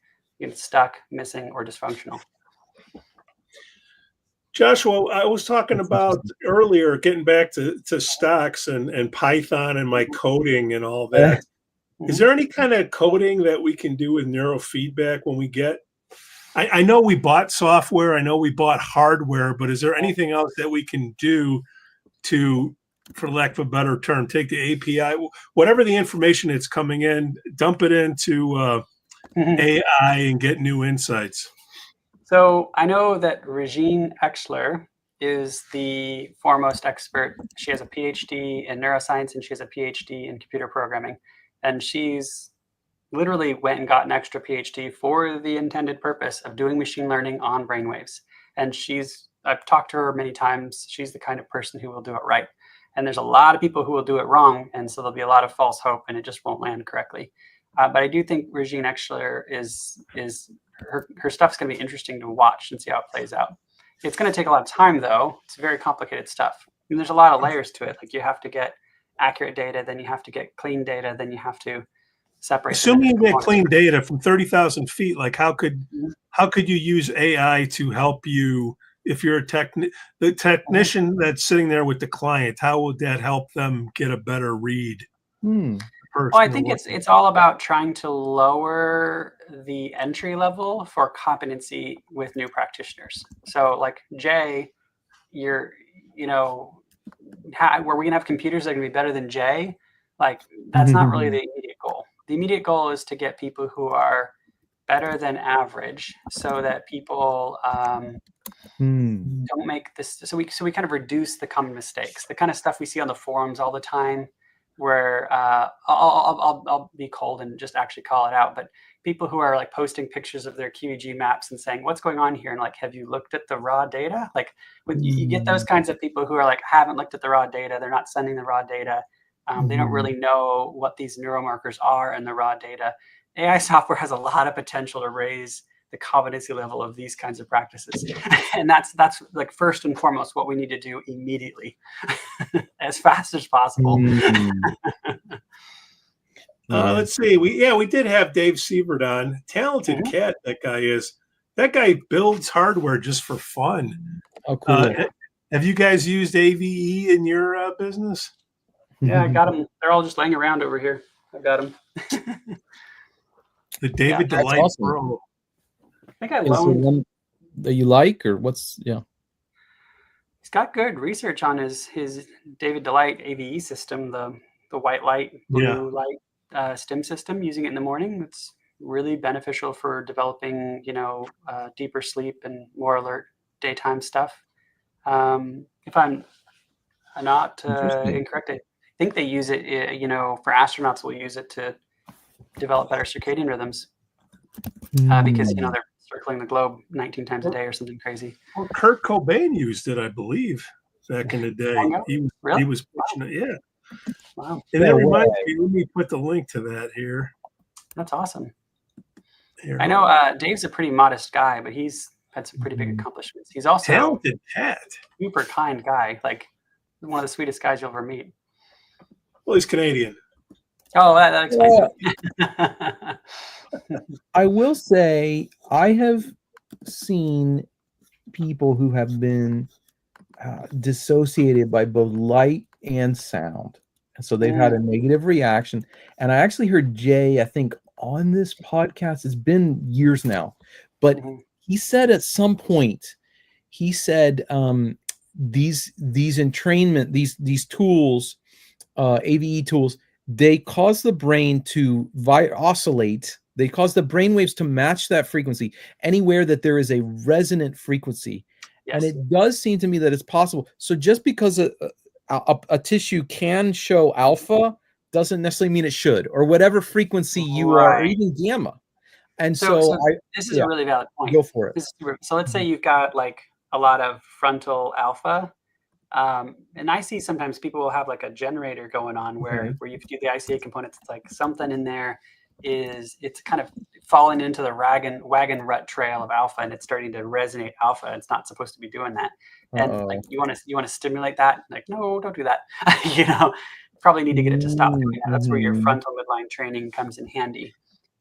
stuck, missing, or dysfunctional. Joshua, I was talking about earlier, getting back to stocks and Python and my coding and all that. Is there any kind of coding that we can do with neurofeedback when we get? I know we bought software, I know we bought hardware, but is there anything else that we can do to, for lack of a better term, take the API, whatever the information that's coming in, dump it into AI and get new insights? So I know that Regine Exler is the foremost expert. She has a PhD in neuroscience and she has a PhD in computer programming. And she's literally went and got an extra PhD for the intended purpose of doing machine learning on brainwaves. And I've talked to her many times. She's the kind of person who will do it right. And there's a lot of people who will do it wrong. And so there'll be a lot of false hope and it just won't land correctly. But I do think Regine Exler is her stuff's going to be interesting to watch and see how it plays out. It's going to take a lot of time, though. It's very complicated stuff. And there's a lot of layers to it. Like, you have to get accurate data, then you have to get clean data, then you have to separate. Assuming you get clean data from 30,000 feet, like how could you use AI to help you? If you're the technician that's sitting there with the client, how would that help them get a better read? Well, I think it's all about trying to lower the entry level for competency with new practitioners. So, like, Jay, were we gonna have computers that are gonna be better than Jay? Like, that's not really the immediate goal. The immediate goal is to get people who are better than average, so that people don't make this. So we kind of reduce the common mistakes, the kind of stuff we see on the forums all the time, where I'll be cold and just actually call it out. But people who are like posting pictures of their QEEG maps and saying, what's going on here? And like, have you looked at the raw data? Like, when you get those kinds of people who are like, haven't looked at the raw data, they're not sending the raw data. They don't really know what these neuromarkers are in the raw data. AI software has a lot of potential to raise the competency level of these kinds of practices. And that's like first and foremost what we need to do immediately, as fast as possible. Let's see. We did have Dave Sievert on. Talented cat, that guy is. That guy builds hardware just for fun. Oh, cool. Have you guys used AVE in your business? Yeah, I got them. They're all just laying around over here. I got them. The David Delight awesome. Pro. I think I loaned. One that you like, or what's? Yeah. He's got good research on his David Delight AVE system, the white light, blue light stim system. Using it in the morning, it's really beneficial for developing, deeper sleep and more alert daytime stuff. If I'm not incorrect, I think they use it. For astronauts, will use it to develop better circadian rhythms because they're circling the globe 19 times a day or something crazy. Well, Kurt Cobain used it, I believe, back in the day. He was pushing it. Yeah. Wow. And that reminds me, let me put the link to that here. That's awesome. Here. I know Dave's a pretty modest guy, but he's had some pretty big accomplishments. He's also talented cat. Super kind guy, like one of the sweetest guys you'll ever meet. Well, he's Canadian. Oh, that explains it. I will say I have seen people who have been dissociated by both light and sound. And so they've had a negative reaction. And I actually heard Jay, I think, on this podcast, it's been years now, but he said at some point, he said these entrainment, these tools, AVE tools, they cause the brain to oscillate. They cause the brain waves to match that frequency anywhere that there is a resonant frequency. Yes. And it does seem to me that it's possible. So just because a tissue can show alpha doesn't necessarily mean it should, or whatever frequency you are, or even gamma. And so this is a really valid point. Go for it. So let's say you've got like a lot of frontal alpha. And I see sometimes people will have like a generator going on where you do the ICA components. It's like something in there it's kind of falling into the wagon rut trail of alpha, and it's starting to resonate alpha. It's not supposed to be doing that. And like you want to stimulate that. Like, no, don't do that. You know, probably need to get it to stop doing that. That's where your frontal midline training comes in handy.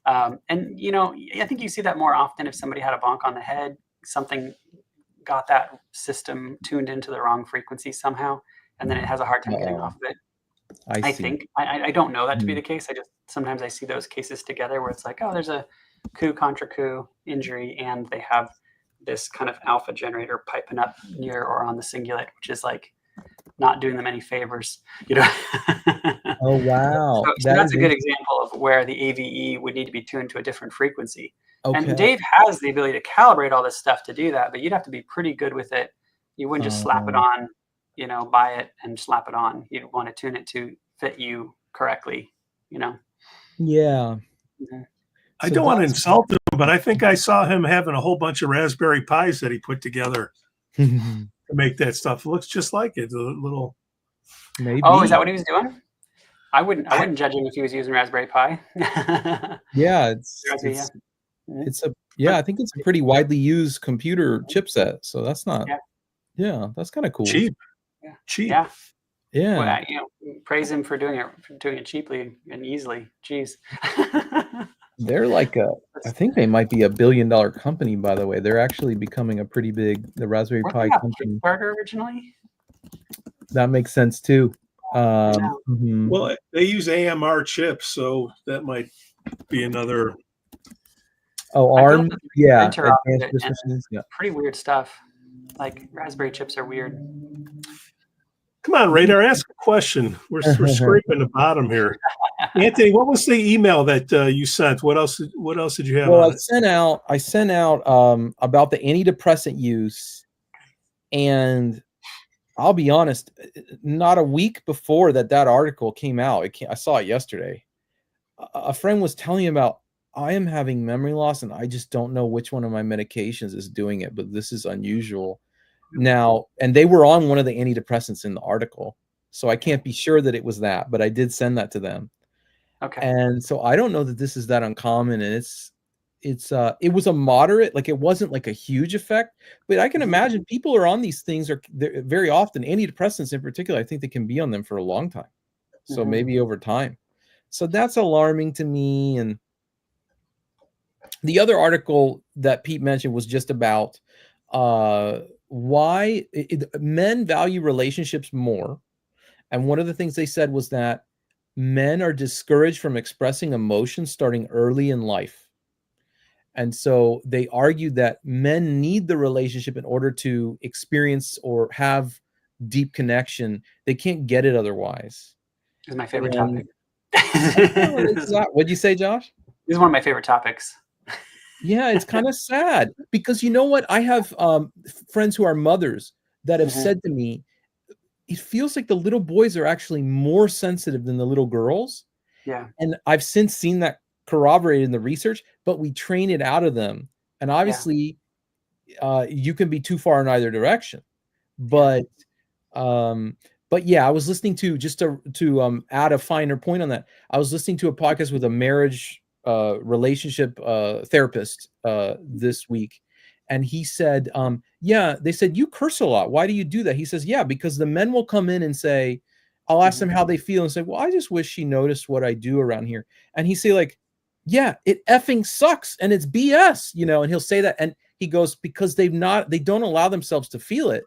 And you know, I think you see that more often if somebody had a bonk on the head, something got that system tuned into the wrong frequency somehow, and then it has a hard time getting off of it. I think I don't know that to be the case. Sometimes I see those cases together where it's like, oh, there's a coup contra coup injury, and they have this kind of alpha generator piping up near or on the cingulate, which is like not doing them any favors, you know. Oh wow, so that's a good example of where the AVE would need to be tuned to a different frequency. Okay. And Dave has the ability to calibrate all this stuff to do that, but you'd have to be pretty good with it. You wouldn't just slap it on, you know, buy it and slap it on. You'd want to tune it to fit you correctly, you know? Yeah. I don't want to insult him, but I think I saw him having a whole bunch of Raspberry Pis that he put together to make that stuff. It looks just like it. A little. Maybe. Oh, is that what he was doing? I wouldn't judge him if he was using Raspberry Pi. Yeah, I think it's a pretty widely used computer chipset. So that's not. Yeah, that's kind of cool. Cheap. Yeah. Cheap. Yeah. Yeah. Well, you know, praise him for doing it cheaply and easily. Jeez. They're like I think they might be $1 billion company, by the way. They're actually becoming a pretty big, the Raspberry Pi company. Kickstarter originally? That makes sense too. Well, they use AMR chips, so that might be another. Oh, ARM? Yeah. Pretty weird stuff. Like Raspberry chips are weird. Come on, Radar, ask a question. We're scraping the bottom here. Anthony, what was the email that you sent? What else did you have? Well, I sent out about the antidepressant use, and I'll be honest, not a week before that article came out, I saw it yesterday. A friend was telling me about, I am having memory loss and I just don't know which one of my medications is doing it, but this is unusual. Now, and they were on one of the antidepressants in the article, so I can't be sure that it was that, but I did send that to them. Okay. And so I don't know that this is that uncommon, and it was a moderate, like it wasn't like a huge effect, but I can imagine people are on these things very often, antidepressants in particular. I think they can be on them for a long time. So maybe over time. So that's alarming to me. And the other article that Pete mentioned was just about why men value relationships more. And one of the things they said was that men are discouraged from expressing emotions starting early in life. And so they argued that men need the relationship in order to experience or have deep connection. They can't get it otherwise. This is my favorite topic. What'd you say, Josh? This is one of my favorite topics. Yeah, it's kind of sad because you know what? I have friends who are mothers that have said to me, it feels like the little boys are actually more sensitive than the little girls. Yeah. And I've since seen that corroborated in the research, but we train it out of them. And obviously you can be too far in either direction. But yeah, I was listening to, just to add a finer point on that, I was listening to a podcast with a marriage relationship therapist this week, and he said, they said, you curse a lot. Why do you do that? He says, yeah, because the men will come in and say, I'll ask them how they feel and say, well, I just wish she noticed what I do around here. And he say like, yeah, it effing sucks and it's BS, you know, and he'll say that. And he goes, because they don't allow themselves to feel it.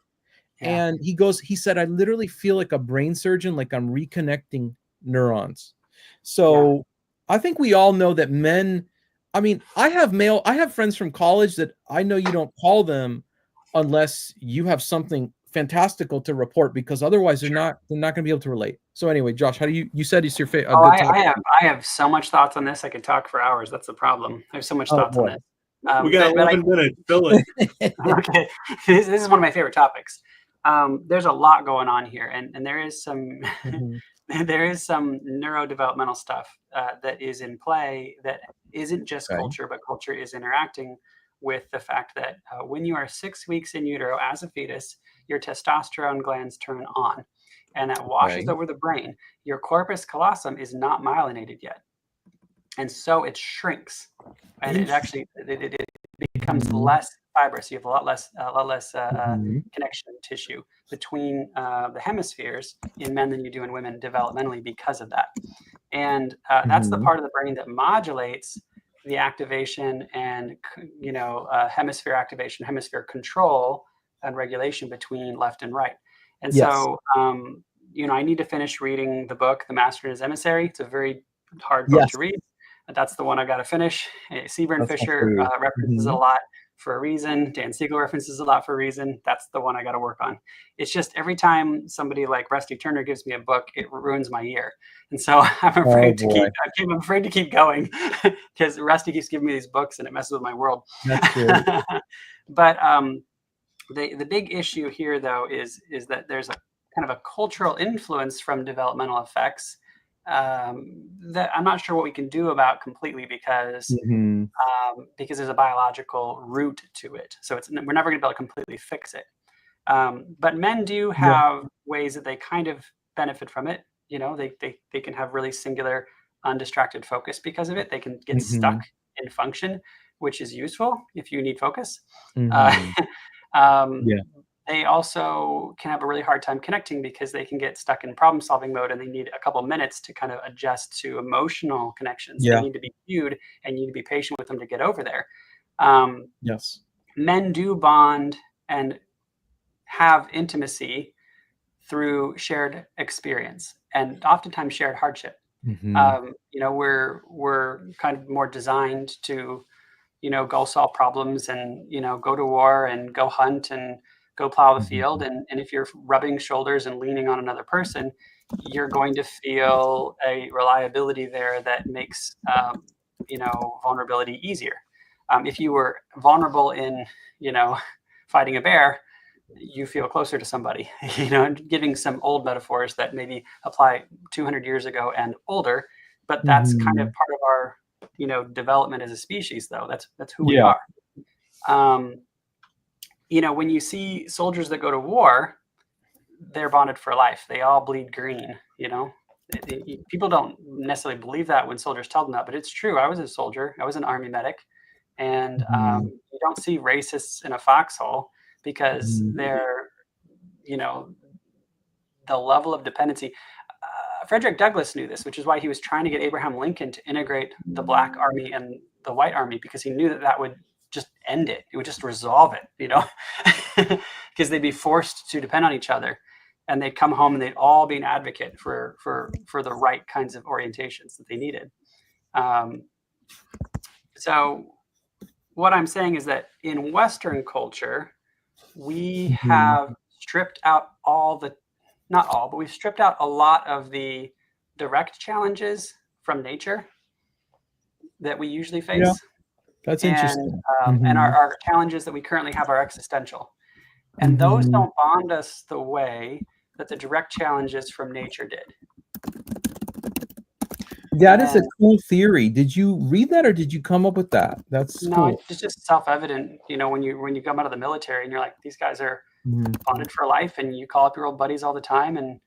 Yeah. And he said, I literally feel like a brain surgeon, like I'm reconnecting neurons. So I think we all know that men, I mean, I have friends from college that I know you don't call them unless you have something fantastical to report, because otherwise they're not going to be able to relate. So anyway, Josh, how do you said it's your favorite? I have so much thoughts on this. I could talk for hours. That's the problem. I have so much thoughts on this. We got 11 minutes. Fill it. Okay. This is one of my favorite topics. There's a lot going on here, and there is some there is some neurodevelopmental stuff that is in play that isn't just culture, but culture is interacting with the fact that when you are 6 weeks in utero as a fetus, your testosterone glands turn on, and that washes over the brain. Your corpus callosum is not myelinated yet, and so it shrinks, and it actually it becomes less fibrous. You have a lot less connection tissue between the hemispheres in men than you do in women developmentally because of that. And that's the part of the brain that modulates the activation and hemisphere activation, hemisphere control and regulation between left and right. And so I need to finish reading the book, The Master and His Emissary. It's a very hard book to read. That's the one I got to finish. Seaburn Fisher references it a lot for a reason. Dan Siegel references a lot for a reason. That's the one I got to work on. It's just every time somebody like Rusty Turner gives me a book, it ruins my year. And so I'm afraid I'm afraid to keep going because Rusty keeps giving me these books and it messes with my world. That's But the big issue here, though, is that there's a kind of a cultural influence from developmental effects that I'm not sure what we can do about completely because there's a biological root to it. So we're never going to be able to completely fix it. But men do have ways that they kind of benefit from it. They can have really singular, undistracted focus because of it. They can get stuck in function, which is useful if you need focus. They also can have a really hard time connecting because they can get stuck in problem solving mode and they need a couple minutes to kind of adjust to emotional connections. They need to be viewed and you need to be patient with them to get over there. Men do bond and have intimacy through shared experience and oftentimes shared hardship. We're kind of more designed to, go solve problems and, go to war and go hunt and go plow the field. And if you're rubbing shoulders and leaning on another person, you're going to feel a reliability there that makes, vulnerability easier. If you were vulnerable in, fighting a bear, you feel closer to somebody, and giving some old metaphors that maybe apply 200 years ago and older, but that's kind of part of our, development as a species, though. That's who we are. When you see soldiers that go to war, they're bonded for life. They all bleed green, People don't necessarily believe that when soldiers tell them that, but it's true. I was a soldier. I was an Army medic. And you don't see racists in a foxhole because they're, the level of dependency. Frederick Douglass knew this, which is why he was trying to get Abraham Lincoln to integrate the Black Army and the White Army, because he knew that would just end it. It would just resolve it, because they'd be forced to depend on each other, and they'd come home and they'd all be an advocate for the right kinds of orientations that they needed. So what I'm saying is that in Western culture, we have stripped out not all, but we've stripped out a lot of the direct challenges from nature that we usually face. Yeah, that's interesting. And our challenges that we currently have are existential. And those don't bond us the way that the direct challenges from nature did. That is a cool theory. Did you read that or did you come up with that? That's cool. It's just self-evident. When you come out of the military and you're like, these guys are bonded for life, and you call up your old buddies all the time, and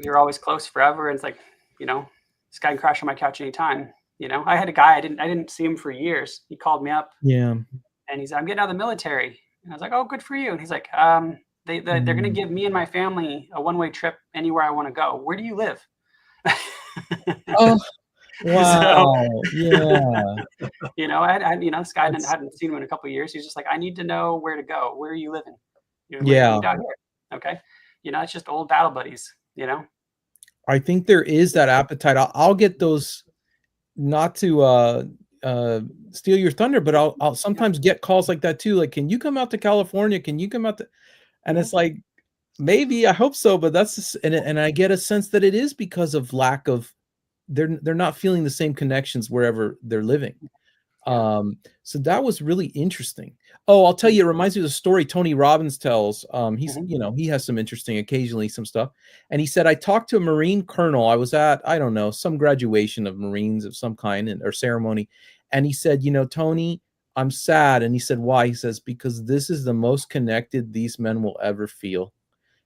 you're always close forever. And it's like, this guy can crash on my couch anytime. I had a guy, I didn't see him for years. He called me up. And he's like, I'm getting out of the military. And I was like, oh, good for you. And he's like, they're going to give me and my family a one-way trip anywhere I want to go. Where do you live? Oh, wow. This guy hadn't seen him in a couple of years. He's just like, I need to know where to go. Where are you living? Where are you down here? Okay. It's just old battle buddies, I think there is that appetite. I'll get those, not to steal your thunder, but I'll sometimes get calls like that too. Like, can you come out to California? Can you come out to, and it's like, maybe, I hope so, but that's just, and I get a sense that it is because of lack of, they're not feeling the same connections wherever they're living. So that was really interesting. Oh, I'll tell you, it reminds me of the story Tony Robbins tells. He's, you know, he has some interesting, occasionally some stuff. And he said, I talked to a Marine colonel. I was at, I don't know, some graduation of Marines of some kind or ceremony. And he said, you know, Tony, I'm sad. And he said, why? He says, because this is the most connected these men will ever feel.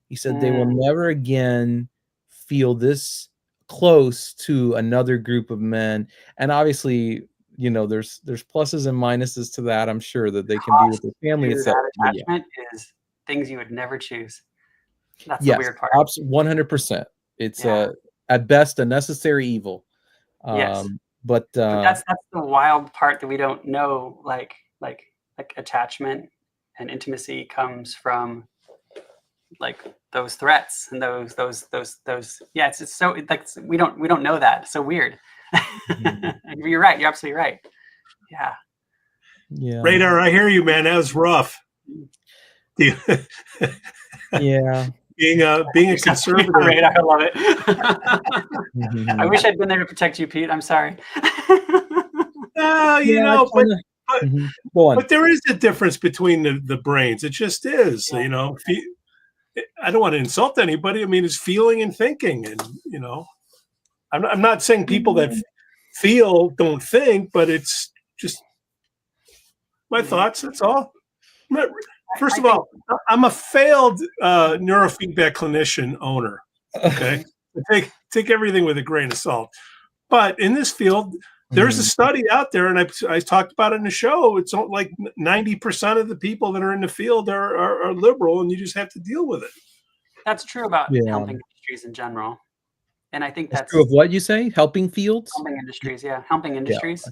He said, they will never again feel this close to another group of men. And obviously, you know, there's pluses and minuses to that. I'm sure that they can be with their family, etc. That attachment is things you would never choose. That's yes, the weird part. 100%. It's at best a necessary evil. Yes. But that's the wild part that we don't know. Like attachment and intimacy comes from like those threats and those. Yeah, it's so like we don't know that. It's so weird. You're right. You're absolutely right. Yeah. Yeah. Radar, I hear you, man. That was rough. Yeah. Being a conservative. Radar, I love it. I wish I'd been there to protect you, Pete. I'm sorry. You know, Go on. But there is a difference between the brains. It just is. You know, I don't want to insult anybody. I mean, it's feeling and thinking, and you know. I'm not saying people that feel don't think, but it's just my thoughts. That's all. First of all, I'm a failed neurofeedback clinician owner. Okay, take everything with a grain of salt. But in this field, there's a study out there, and I talked about it in the show. It's like 90% of the people that are in the field are liberal, and you just have to deal with it. That's true about helping industries in general. And I think that's true of what you say, helping fields, helping industries, helping industries.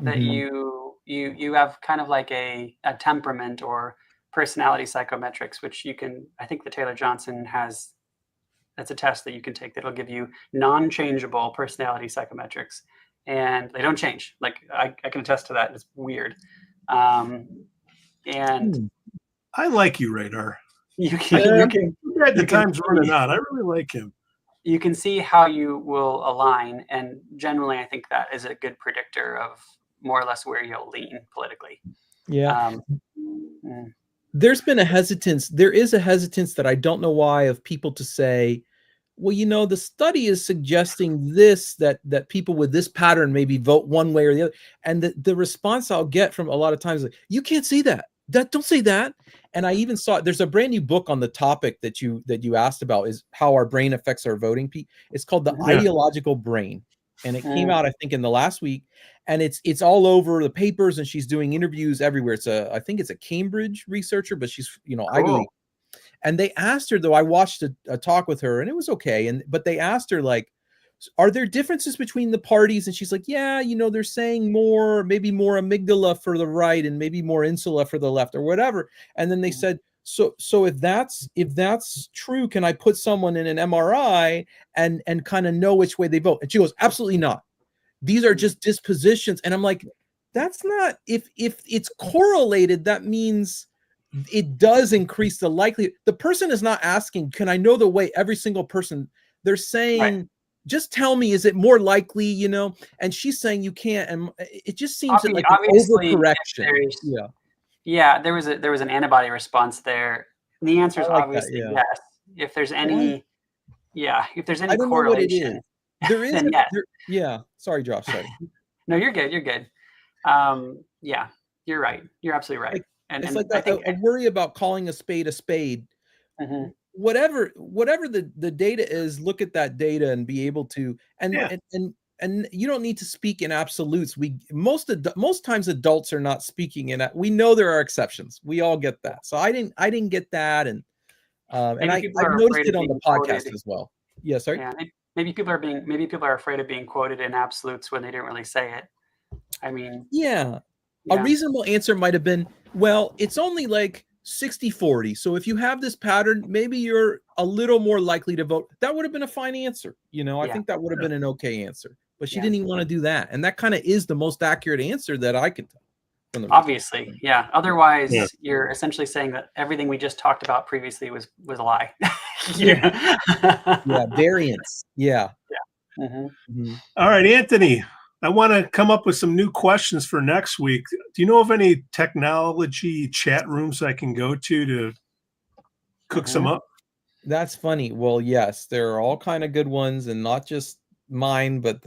That you have kind of like a temperament or personality psychometrics, which you can. I think the Taylor Johnson has. That's a test that you can take that'll give you non-changeable personality psychometrics, and they don't change. Like I can attest to that. It's weird. And I like you, Radar. The time's running out. I really like him. You can see how you will align, and generally I think that is a good predictor of more or less where you'll lean politically. There's been a hesitance. There is a hesitance that I don't know why of people to say, well, you know, the study is suggesting this, that people with this pattern maybe vote one way or the other. And the response I'll get from a lot of times, like, you can't say that. Don't say that. And I even saw there's a brand new book on the topic that you asked about, is how our brain affects our voting. It's called The Ideological Brain. And it came out, I think, in the last week, and it's all over the papers, and she's doing interviews everywhere. I think it's a Cambridge researcher, but she's, you know, Ivy League. And they asked her, though, I watched a talk with her, and it was okay. But they asked her, like, are there differences between the parties? And she's like, yeah, you know, they're saying maybe more amygdala for the right and maybe more insula for the left or whatever. And then they said, so if that's true, can I put someone in an MRI and kind of know which way they vote? And she goes, absolutely not. These are just dispositions. And I'm like, that's not, if it's correlated, that means it does increase the likelihood. The person is not asking, can I know the way every single person? They're saying, just tell me, is it more likely, you know? And she's saying you can't. And it just seems like an overcorrection. Yeah, there was an antibody response there. And the answer is obviously yes. If there's any, if there's any correlation, there is. Then yes. Sorry, Josh. Sorry. No, you're good. You're good. You're right. You're absolutely right. It's like a worry about calling a spade a spade. Whatever the data is, look at that data and be able to and you don't need to speak in absolutes. Most times adults are not speaking in. We know there are exceptions. We all get that. So I didn't get that, and I noticed it on the podcast as well. Yeah, sorry. Yeah, maybe people are afraid of being quoted in absolutes when they didn't really say it. I mean, a reasonable answer might have been, well, it's only like 60-40. So if you have this pattern, maybe you're a little more likely to vote. That would have been a fine answer. You know, I think that would have been an okay answer. But she didn't even want to do that. And that kind of is the most accurate answer that I could tell. Obviously, Otherwise, you're essentially saying that everything we just talked about previously was a lie. Variance. All right, Anthony. I want to come up with some new questions for next week. Do you know of any technology chat rooms I can go to cook some up? That's funny. Well, yes, there are all kind of good ones, and not just mine, but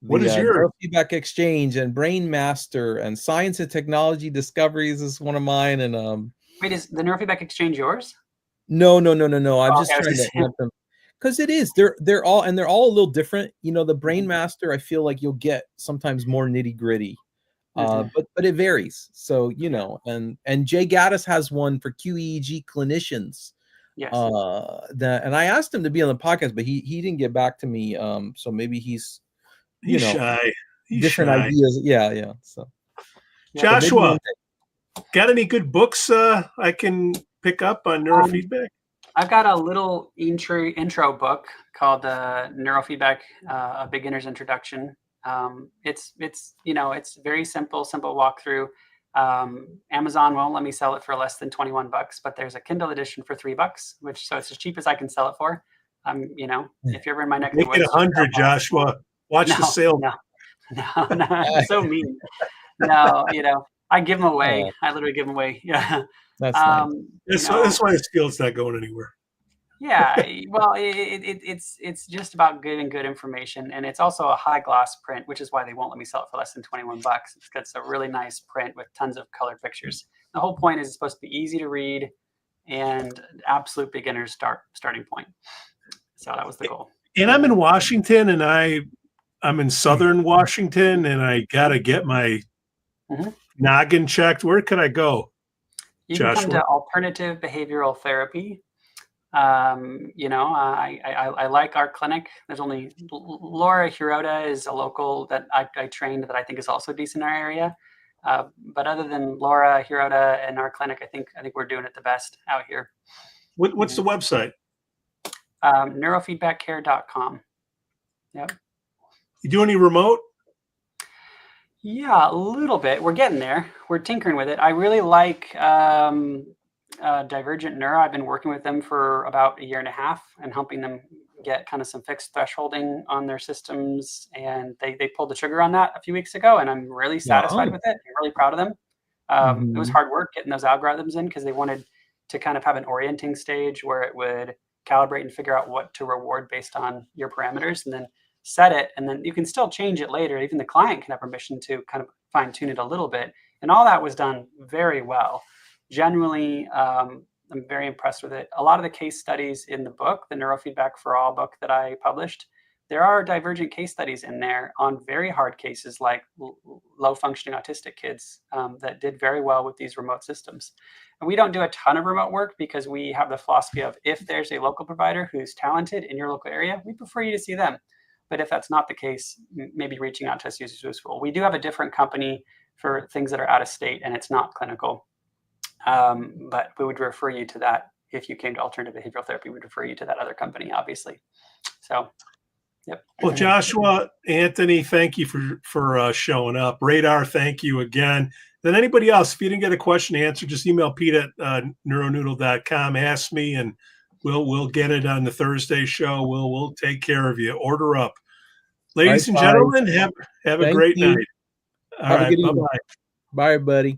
What is your Neurofeedback Exchange and Brain Master and Science and Technology Discoveries is one of mine. And wait, is the Neurofeedback Exchange yours? No. I'm just okay, trying to help them, because it is they're all a little different. You know, the Brain Master, I feel like you'll get sometimes more nitty gritty, but it varies. So you know, and Jay Gaddis has one for QEEG clinicians. Yes. And I asked him to be on the podcast, but he didn't get back to me. So maybe he's shy. He's different shy. ideas. Yeah. So Joshua, got any good books I can pick up on neurofeedback? I've got a little intro book called Neurofeedback: A Beginner's Introduction. It's very simple walkthrough. Amazon won't let me sell it for less than $21, but there's a Kindle edition for $3, so it's as cheap as I can sell it for. If you're ever in my neck of the woods, make it 100, Joshua. Watch the sale. No, so mean. No, I give them away. I literally give them away. Yeah. That's nice. That's why the skill's not going anywhere. Yeah, well, it's just about getting good information, and it's also a high gloss print, which is why they won't let me sell it for less than $21. It's a really nice print with tons of colored pictures. The whole point is it's supposed to be easy to read and absolute beginner's starting point. So that was the goal. And I'm in Washington, and I'm in Southern Washington, and I gotta get my noggin checked. Where could I go? You can come to Alternative Behavioral Therapy. I like our clinic. There's only Laura Hirota is a local that I trained that I think is also decent in our area. But other than Laura Hirota and our clinic, I think we're doing it the best out here. What's the website? Neurofeedbackcare.com. Yep. You do any remote? Yeah, a little bit. We're getting there. We're tinkering with it. I really like Divergent Neuro. I've been working with them for about 1.5 years and helping them get kind of some fixed thresholding on their systems. And they pulled the trigger on that a few weeks ago, and I'm really satisfied with it. I'm really proud of them. It was hard work getting those algorithms in because they wanted to kind of have an orienting stage where it would calibrate and figure out what to reward based on your parameters, and then set it. And then you can still change it later. Even the client can have permission to kind of fine tune it a little bit. And all that was done very well. Generally, I'm very impressed with it. A lot of the case studies in the book, the Neurofeedback for All book that I published, there are divergent case studies in there on very hard cases like low functioning autistic kids that did very well with these remote systems. And we don't do a ton of remote work because we have the philosophy of if there's a local provider who's talented in your local area, we prefer you to see them. But if that's not the case, maybe reaching out to us is useful. We do have a different company for things that are out of state and it's not clinical. But we would refer you to that. If you came to alternative behavioral therapy, we'd refer you to that other company, obviously. So, yep. Well, Joshua, Anthony, thank you for showing up. Radar, thank you again. Then anybody else, if you didn't get a question answered, just email Pete at neuronoodle.com. Ask me, and we'll get it on the Thursday show. We'll take care of you. Order up. Ladies and gentlemen, have a great night. All right, bye-bye. Bye, everybody.